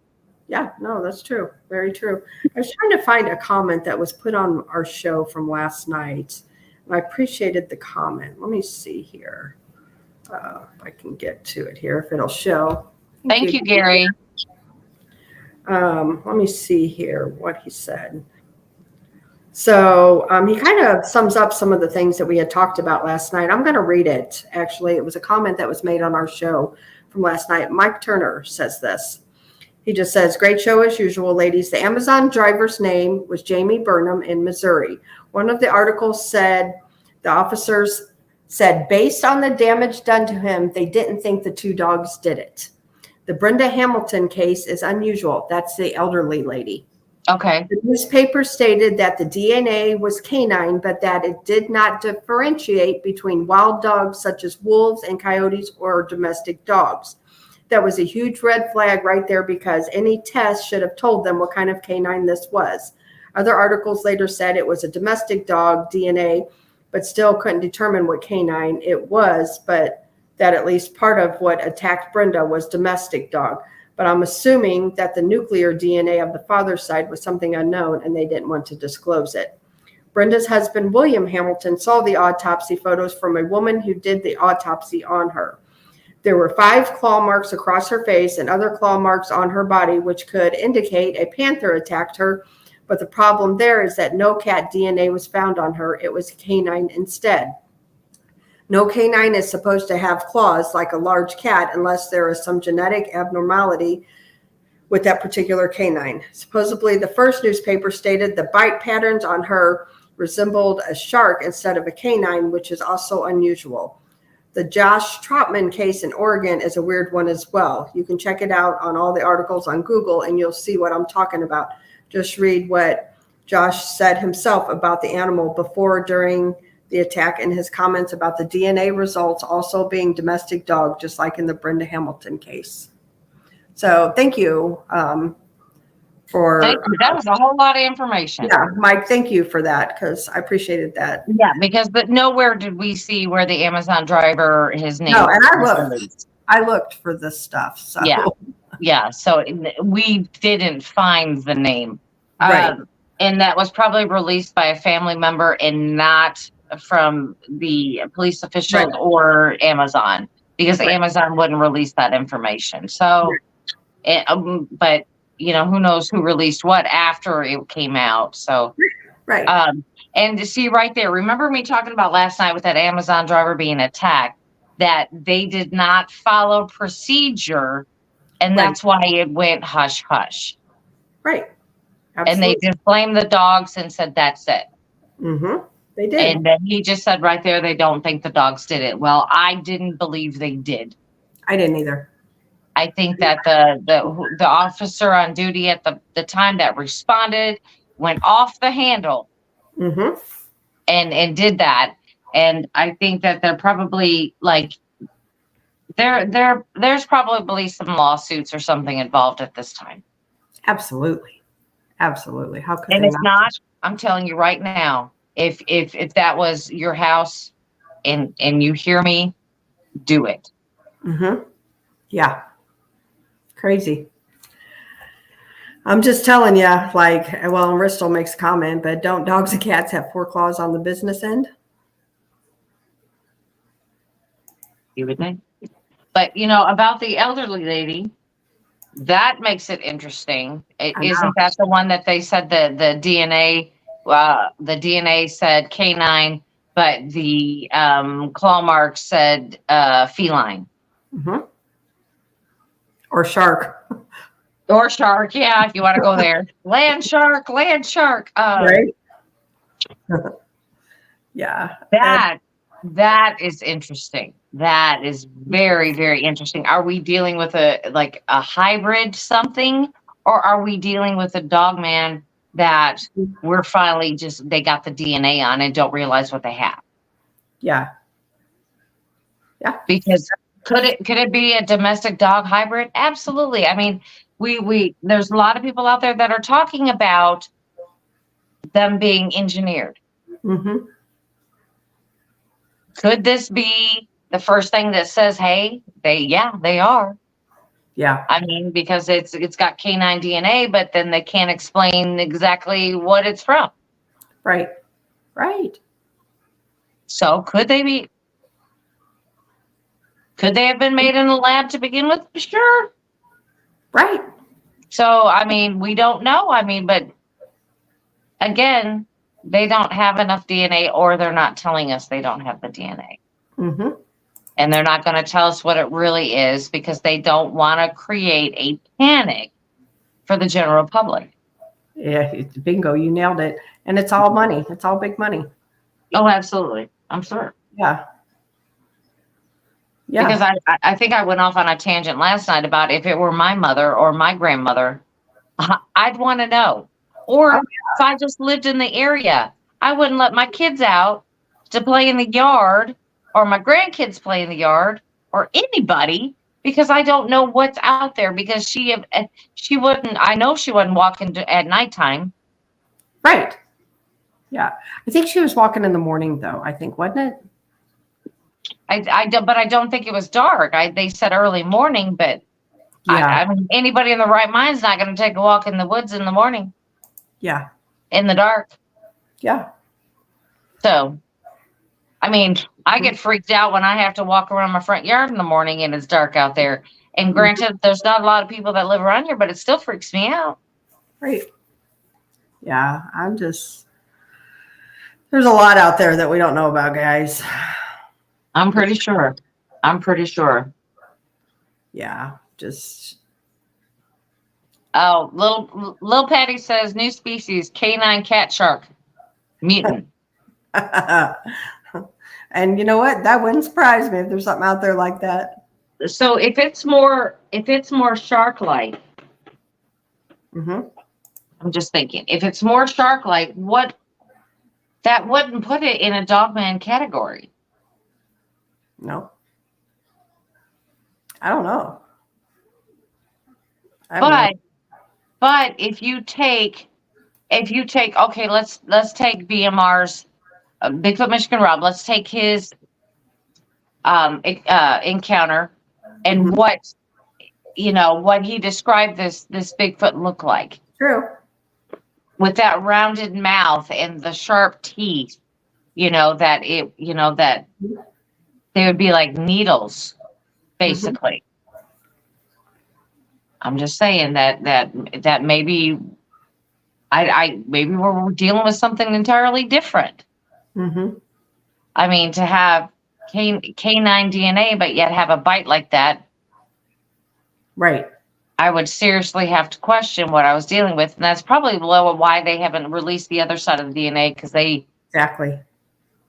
Speaker 2: Yeah, no, that's true. Very true. I was trying to find a comment that was put on our show from last night, and I appreciated the comment. Let me see here. If I can get to it here, if it'll show.
Speaker 3: Thank you, Gary.
Speaker 2: Let me see here what he said. So he kind of sums up some of the things that we had talked about last night. I'm going to read it. Actually, it was a comment that was made on our show from last night. Mike Turner says this. He just says, great show as usual, ladies. The Amazon driver's name was Jamie Burnham in Missouri. One of the articles said the officers said, based on the damage done to him, they didn't think the two dogs did it. The Brenda Hamilton case is unusual. That's the elderly lady.
Speaker 3: Okay.
Speaker 2: The newspaper stated that the DNA was canine, but that it did not differentiate between wild dogs such as wolves and coyotes or domestic dogs. That was a huge red flag right there because any test should have told them what kind of canine this was. Other articles later said it was a domestic dog DNA, but still couldn't determine what canine it was, but that at least part of what attacked Brenda was domestic dog. But I'm assuming that the nuclear DNA of the father's side was something unknown and they didn't want to disclose it. Brenda's husband, William Hamilton, saw the autopsy photos from a woman who did the autopsy on her. There were 5 claw marks across her face and other claw marks on her body, which could indicate a panther attacked her. But the problem there is that no cat DNA was found on her. It was canine instead. No canine is supposed to have claws like a large cat unless there is some genetic abnormality with that particular canine. Supposedly, the first newspaper stated the bite patterns on her resembled a shark instead of a canine, which is also unusual. The Josh Trotman case in Oregon is a weird one as well. You can check it out on all the articles on Google and you'll see what I'm talking about. Just read what Josh said himself about the animal before, during the attack, and his comments about the DNA results also being domestic dog, just like in the Brenda Hamilton case. So thank you for.
Speaker 3: Thank you. That was a whole lot of information.
Speaker 2: Yeah, Mike, thank you for that, because I appreciated that.
Speaker 3: Yeah, because but nowhere did we see where the Amazon driver, his name.
Speaker 2: No, and
Speaker 3: was
Speaker 2: I looked for this stuff. So.
Speaker 3: Yeah. So we didn't find the name.
Speaker 2: Right.
Speaker 3: And that was probably released by a family member and not from the police officials or Amazon, because Amazon wouldn't release that information. So, but you know, who knows who released what after it came out. So, and to see right there, remember me talking about last night with that Amazon driver being attacked, that they did not follow procedure, and that's why it went hush hush.
Speaker 2: Right.
Speaker 3: Absolutely. And they just blamed the dogs and said, that's it.
Speaker 2: Mm-hmm. They did.
Speaker 3: And then he just said right there, they don't think the dogs did it. Well, I didn't believe they did.
Speaker 2: I didn't either.
Speaker 3: I think that the officer on duty at the time that responded went off the handle and did that. And I think that they're probably like, there's probably some lawsuits or something involved at this time.
Speaker 2: Absolutely. Absolutely. How could
Speaker 3: and
Speaker 2: they
Speaker 3: it's not? I'm telling you right now, if that was your house and you hear me, do it.
Speaker 2: Mm-hmm. Yeah. Crazy. I'm just telling you, like, well, Ristel makes a comment, but don't dogs and cats have 4 claws on the business end?
Speaker 3: You would think. But, you know, about the elderly lady, that makes it interesting. Isn't that the one that they said the DNA said canine, but the claw marks said feline?
Speaker 2: Mm-hmm. Or shark.
Speaker 3: Or shark, yeah, if you want to go there. Land shark.
Speaker 2: Right? Yeah.
Speaker 3: That is interesting. That is very, very interesting. Are we dealing with a hybrid something, or are we dealing with a dog man that we're finally they got the DNA on and don't realize what they have?
Speaker 2: Yeah. Yeah.
Speaker 3: Because could it be a domestic dog hybrid? Absolutely. I mean, we there's a lot of people out there that are talking about them being engineered.
Speaker 2: Mm-hmm.
Speaker 3: Could this be the first thing that says, hey, they are?
Speaker 2: Yeah.
Speaker 3: I mean, because it's got canine DNA, but then they can't explain exactly what it's from.
Speaker 2: Right. Right.
Speaker 3: So could they have been made in a lab to begin with? Sure.
Speaker 2: Right.
Speaker 3: So, I mean, we don't know. I mean, but again, they don't have enough DNA, or they're not telling us they don't have the DNA.
Speaker 2: Mm-hmm.
Speaker 3: And they're not going to tell us what it really is, because they don't want to create a panic for the general public.
Speaker 2: Yeah, bingo, you nailed it. And it's all money. It's all big money.
Speaker 3: Oh, absolutely. I'm sure.
Speaker 2: Yeah. Yeah.
Speaker 3: Because I think I went off on a tangent last night about if it were my mother or my grandmother, I'd want to know. Or if I just lived in the area, I wouldn't let my kids out to play in the yard, or my grandkids play in the yard, or anybody, because I don't know what's out there. Because she wouldn't. I know she wasn't walking at nighttime.
Speaker 2: Right. Yeah, I think she was walking in the morning, though. I think, wasn't it?
Speaker 3: But I don't think it was dark. They said early morning, but
Speaker 2: yeah.
Speaker 3: I mean, anybody in the right mind is not going to take a walk in the woods in the morning.
Speaker 2: Yeah.
Speaker 3: In the dark.
Speaker 2: Yeah.
Speaker 3: So, I mean, I get freaked out when I have to walk around my front yard in the morning and it's dark out there. And granted, there's not a lot of people that live around here, but it still freaks me out.
Speaker 2: Right. Yeah, there's a lot out there that we don't know about, guys.
Speaker 3: I'm pretty sure.
Speaker 2: Yeah, just.
Speaker 3: Oh, little Patty says new species, canine cat shark, mutant.
Speaker 2: And you know what? That wouldn't surprise me if there's something out there like that.
Speaker 3: So if it's more shark-like,
Speaker 2: Mm-hmm.
Speaker 3: I'm just thinking, if it's more shark-like, that wouldn't put it in a dogman category.
Speaker 2: No. I don't know. I don't know.
Speaker 3: But if you take, okay, let's take BMR's Bigfoot Michigan Rob. Let's take his encounter and
Speaker 2: Mhm.
Speaker 3: what he described this Bigfoot look like,
Speaker 2: True.
Speaker 3: with that rounded mouth and the sharp teeth. That they would be like needles, basically. I'm just saying that maybe maybe we're dealing with something entirely different.
Speaker 2: Mm-hmm.
Speaker 3: I mean, to have canine DNA, but yet have a bite like that,
Speaker 2: Right.
Speaker 3: I would seriously have to question what I was dealing with. And that's probably why they haven't released the other side of the DNA, because
Speaker 2: Exactly.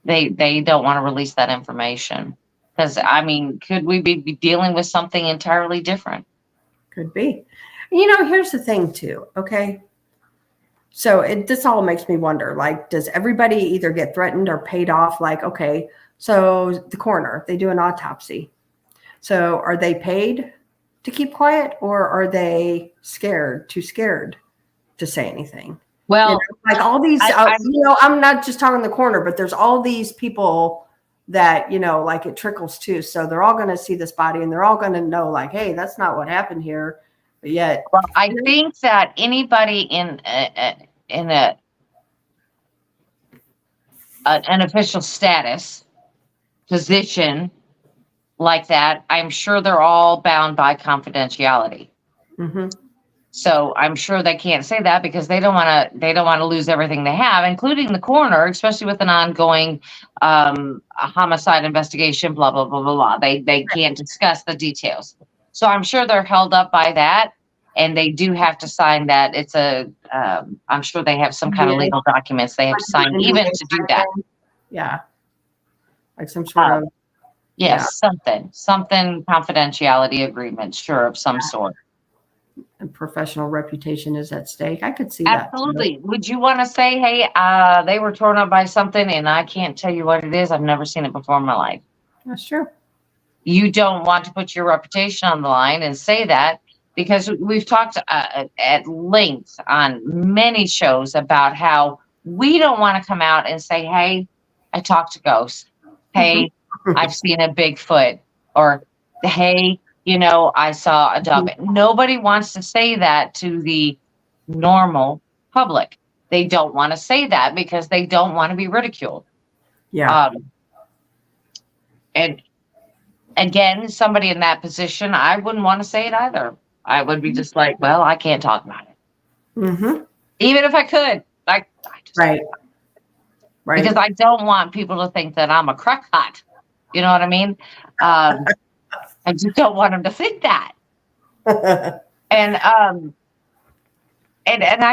Speaker 3: they don't want to release that information. Because, I mean, could we be dealing with something entirely different?
Speaker 2: Could be. Here's the thing too. Okay. So this all makes me wonder, like, does everybody either get threatened or paid off? Like, okay, so the coroner, they do an autopsy. So are they paid to keep quiet, or are they too scared to say anything?
Speaker 3: Well,
Speaker 2: like all these, I'm not just talking the coroner, but there's all these people that, like it trickles too. So they're all going to see this body and they're all going to know, like, hey, that's not what happened here. But yet,
Speaker 3: well, I think that anybody in an official status position like that, I'm sure they're all bound by confidentiality.
Speaker 2: Mm-hmm.
Speaker 3: So I'm sure they can't say that because they don't want to lose everything they have, including the coroner, especially with an ongoing a homicide investigation. Blah blah blah blah blah. They can't discuss the details. So I'm sure they're held up by that, and they do have to sign that. It's I'm sure they have some kind of legal documents they have to sign even to do that.
Speaker 2: Yeah, like some sort of.
Speaker 3: Yes, something confidentiality agreement, sure, of some sort.
Speaker 2: And professional reputation is at stake. I could see
Speaker 3: Absolutely.
Speaker 2: that.
Speaker 3: Would you want to say, hey, they were torn up by something and I can't tell you what it is? I've never seen it before in my life.
Speaker 2: That's true.
Speaker 3: You don't want to put your reputation on the line and say that, because we've talked at length on many shows about how we don't want to come out and say, hey, I talked to ghosts. Hey, I've seen a Bigfoot, or hey, I saw a dog. Nobody wants to say that to the normal public. They don't want to say that because they don't want to be ridiculed.
Speaker 2: Yeah.
Speaker 3: And again, somebody in that position, I wouldn't want to say it either. I would be just like, well, I can't talk about it.
Speaker 2: Mm-hmm.
Speaker 3: Even if I could. I just
Speaker 2: right.
Speaker 3: Because I don't want people to think that I'm a crackpot. You know what I mean? I just don't want them to think that. And I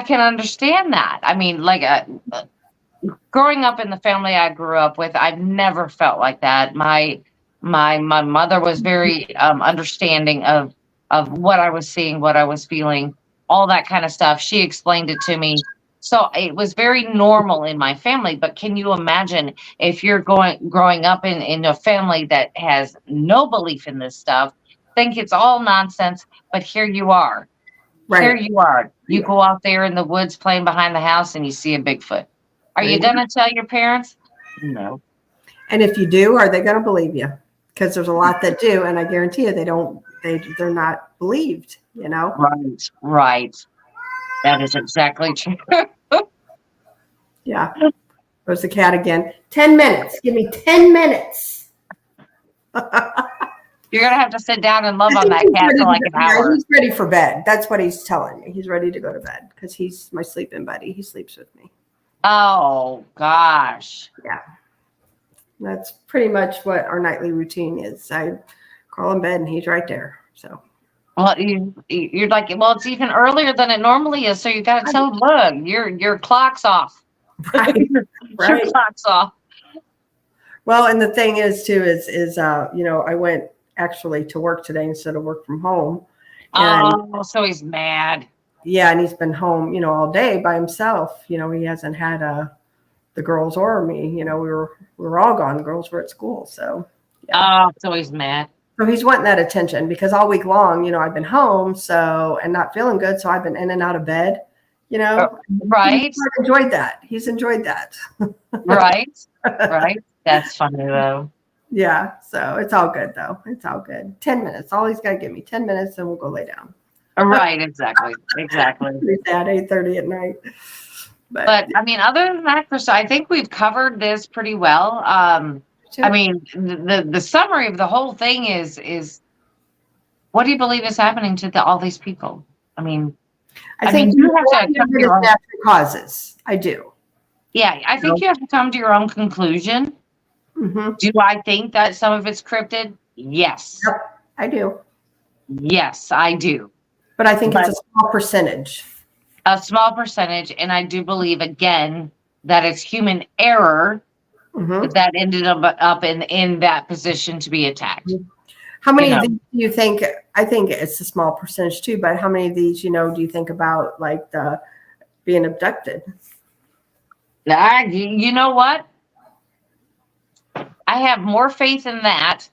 Speaker 3: can understand that. I mean, like growing up in the family I grew up with, I've never felt like that. My mother was very understanding of what I was seeing, what I was feeling, all that kind of stuff. She explained it to me. So it was very normal in my family. But can you imagine if you're growing up in a family that has no belief in this stuff, think it's all nonsense, but here you are. Right. Here you are. You go out there in the woods playing behind the house and you see a Bigfoot. Are you going to tell your parents? No.
Speaker 2: And if you do, are they going to believe you? Because there's a lot that do, and I guarantee you they're not believed,
Speaker 3: Right. That is exactly true.
Speaker 2: Yeah. There's the cat again. 10 minutes. Give me 10 minutes.
Speaker 3: You're going to have to sit down and love on that cat for like an hour.
Speaker 2: He's ready for bed. That's what he's telling me. He's ready to go to bed because he's my sleeping buddy. He sleeps with me.
Speaker 3: Oh, gosh.
Speaker 2: Yeah. That's pretty much what our nightly routine is. I crawl in bed and he's right there. So.
Speaker 3: Well, you're like, well, it's even earlier than it normally is. So you got to tell him, look, your clock's off.
Speaker 2: Right.
Speaker 3: Your clock's off.
Speaker 2: Well, and the thing is too is I went actually to work today instead of work from home. And
Speaker 3: Oh, so he's mad.
Speaker 2: yeah, and he's been home, all day by himself. He hasn't had the girls or me. We were all gone. The girls were at school, so yeah.
Speaker 3: Oh, so he's mad.
Speaker 2: So he's wanting that attention because all week long, I've been home, and not feeling good, so I've been in and out of bed.
Speaker 3: Right.
Speaker 2: He's enjoyed that.
Speaker 3: Right. Right. That's funny though.
Speaker 2: Yeah. So it's all good though. It's all good. 10 minutes. All he's got to give me 10 minutes and we'll go lay down.
Speaker 3: Right. Exactly. Exactly.
Speaker 2: It's at 8:30 at night.
Speaker 3: But I mean, other than that, Krista, I think we've covered this pretty well. I mean, the summary of the whole thing is what do you believe is happening to all these people? I mean,
Speaker 2: I think
Speaker 3: you have to come to your own
Speaker 2: natural causes. I do.
Speaker 3: Yeah, I think you have to come to your own conclusion.
Speaker 2: Mm-hmm.
Speaker 3: Do I think that some of it's cryptid? Yes.
Speaker 2: Yep, I do.
Speaker 3: Yes, I do.
Speaker 2: But I think it's a small percentage.
Speaker 3: A small percentage, and I do believe again that it's human error that ended up in that position to be attacked.
Speaker 2: How many of these do you think? I think it's a small percentage too, but how many of these, do you think about like the being abducted?
Speaker 3: You know what? I have more faith in that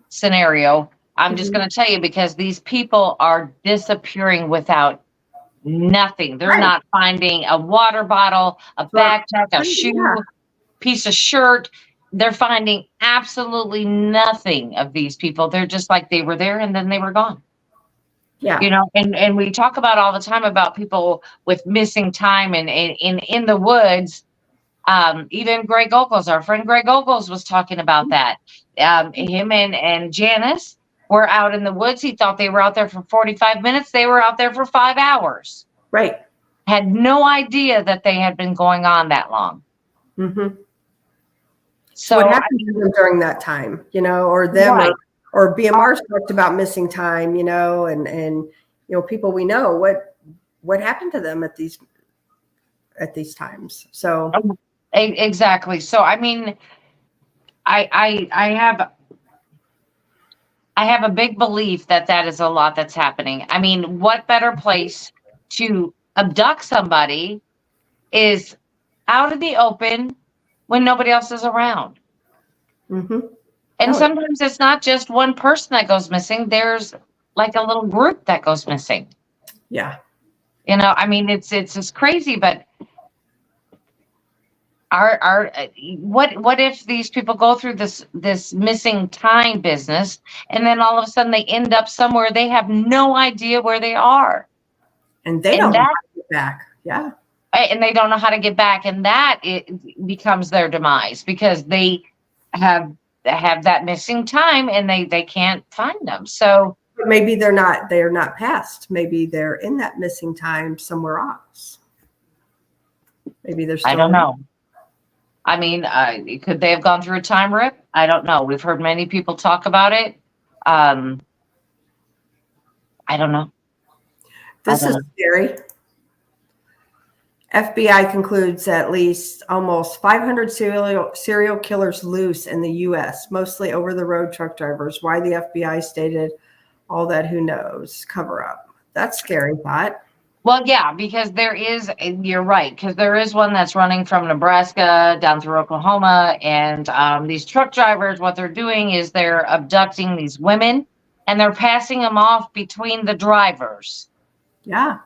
Speaker 3: scenario. I'm just going to tell you because these people are disappearing without nothing. They're not finding a water bottle, a backpack, a shoe, piece of shirt. They're finding absolutely nothing of these people. They're just like they were there and then they were gone.
Speaker 2: Yeah.
Speaker 3: And we talk about all the time about people with missing time and in the woods. Even Greg Ogles, our friend Greg Ogles was talking about that. Him and Janice were out in the woods. He thought they were out there for 45 minutes. They were out there for 5 hours.
Speaker 2: Right.
Speaker 3: Had no idea that they had been going on that long.
Speaker 2: Mm-hmm.
Speaker 3: So
Speaker 2: what happened to them during that time, or them or BMR talked about missing time, and people we know what happened to them at these times. So
Speaker 3: exactly. So I mean, I have a big belief that is a lot that's happening. I mean, what better place to abduct somebody is out in the open when nobody else is around.
Speaker 2: Mm-hmm.
Speaker 3: And sometimes it's not just one person that goes missing. There's like a little group that goes missing.
Speaker 2: Yeah.
Speaker 3: I mean, it's just crazy, but what if these people go through this missing time business and then all of a sudden they end up somewhere they have no idea where they are.
Speaker 2: And they don't know how to get back. Yeah.
Speaker 3: And they don't know how to get back. And that it becomes their demise because they have that missing time and they can't find them. So
Speaker 2: maybe they're not past. Maybe they're in that missing time somewhere else. Maybe they're still
Speaker 3: I don't know. I mean, could they have gone through a time rip? I don't know. We've heard many people talk about it. I don't know.
Speaker 2: This is scary. FBI concludes at least almost 500 serial killers loose in the U.S., mostly over-the-road truck drivers. Why the FBI stated all that, who knows? Cover up. That's scary thought.
Speaker 3: Well, yeah, because you're right, because there is one that's running from Nebraska down through Oklahoma, and these truck drivers, what they're doing is they're abducting these women, and they're passing them off between the drivers.
Speaker 2: Yeah.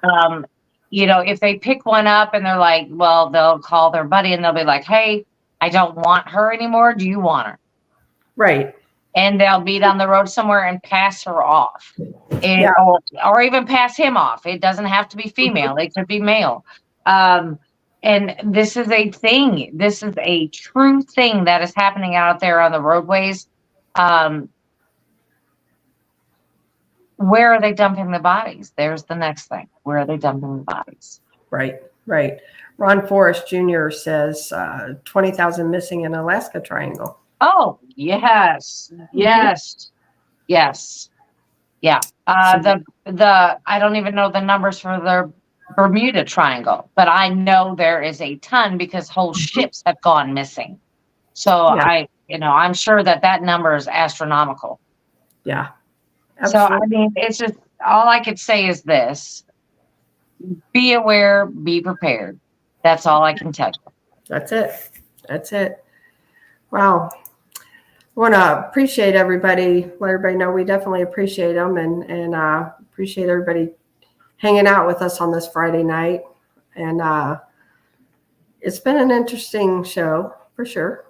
Speaker 3: If they pick one up and they're like, well, they'll call their buddy and they'll be like, hey, I don't want her anymore. Do you want her?
Speaker 2: Right.
Speaker 3: And they'll meet on the road somewhere and pass her off or even pass him off. It doesn't have to be female. It could be male. And this is a thing. This is a true thing that is happening out there on the roadways. Where are they dumping the bodies? There's the next thing. Where are they dumping the bodies?
Speaker 2: Right. Ron Forrest Jr. says 20,000 missing in Alaska Triangle.
Speaker 3: Oh, yes. Yeah. I don't even know the numbers for the Bermuda Triangle, but I know there is a ton because whole ships have gone missing. So I'm sure that number is astronomical.
Speaker 2: Yeah.
Speaker 3: So,
Speaker 2: Absolutely.
Speaker 3: I mean, it's just all I could say is this: be aware, be prepared. That's all I can tell you.
Speaker 2: That's it. That's it. Wow. I want to appreciate everybody. Let everybody know we definitely appreciate them and appreciate everybody hanging out with us on this Friday night. And it's been an interesting show for sure.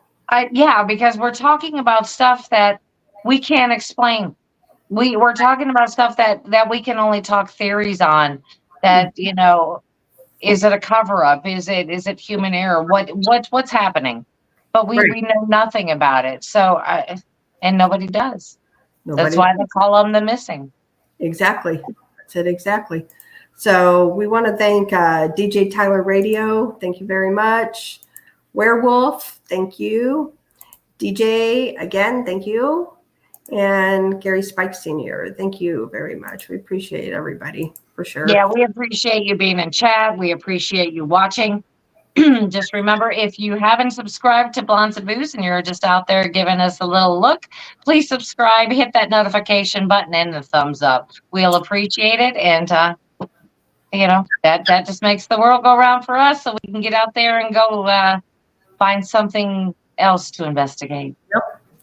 Speaker 3: Yeah, because we're talking about stuff that we can't explain. We're talking about stuff that we can only talk theories on. That is it a cover up? Is it human error? What's happening? But we know nothing about it. So and nobody does. That's why they call them the missing.
Speaker 2: Exactly. That's it. Exactly. So we want to thank DJ Tyler Radio. Thank you very much. Werewolf. Thank you. DJ again. Thank you. And Gary Spike Sr. Thank you very much. We appreciate everybody for sure.
Speaker 3: Yeah, we appreciate you being in chat. We appreciate you watching. Just remember, if you haven't subscribed to Blondes and Booze and you're just out there giving us a little look, please subscribe, hit that notification button and the thumbs up. We'll appreciate it. And, that just makes the world go around for us so we can get out there and go find something else to investigate.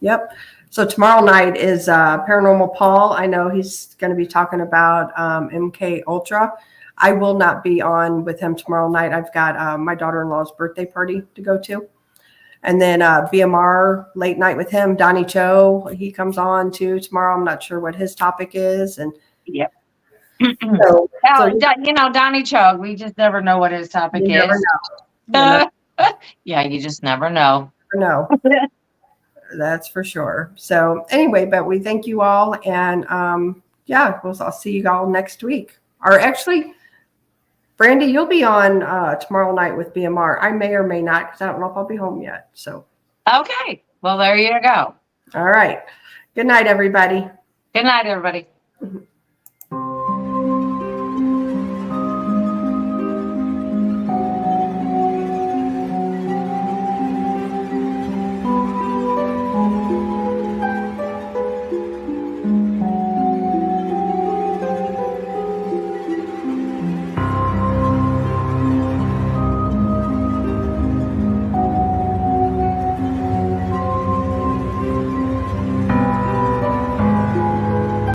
Speaker 2: Yep. So tomorrow night is Paranormal Paul. I know he's going to be talking about MK Ultra. I will not be on with him tomorrow night. I've got my daughter-in-law's birthday party to go to. And then BMR late night with him, Donny Cho, he comes on too tomorrow. I'm not sure what his topic is. And
Speaker 3: yep.
Speaker 2: So
Speaker 3: Donny Cho, we just never know what his topic is.
Speaker 2: Never know.
Speaker 3: Yeah, you just never know.
Speaker 2: No. That's for sure. So anyway, but we thank you all. And I'll see you all next week. Or actually, Brandy, you'll be on tomorrow night with BMR. I may or may not, because I don't know if I'll be home yet. So.
Speaker 3: Okay. Well, there you go.
Speaker 2: All right. Good night, everybody.
Speaker 3: Good night, everybody.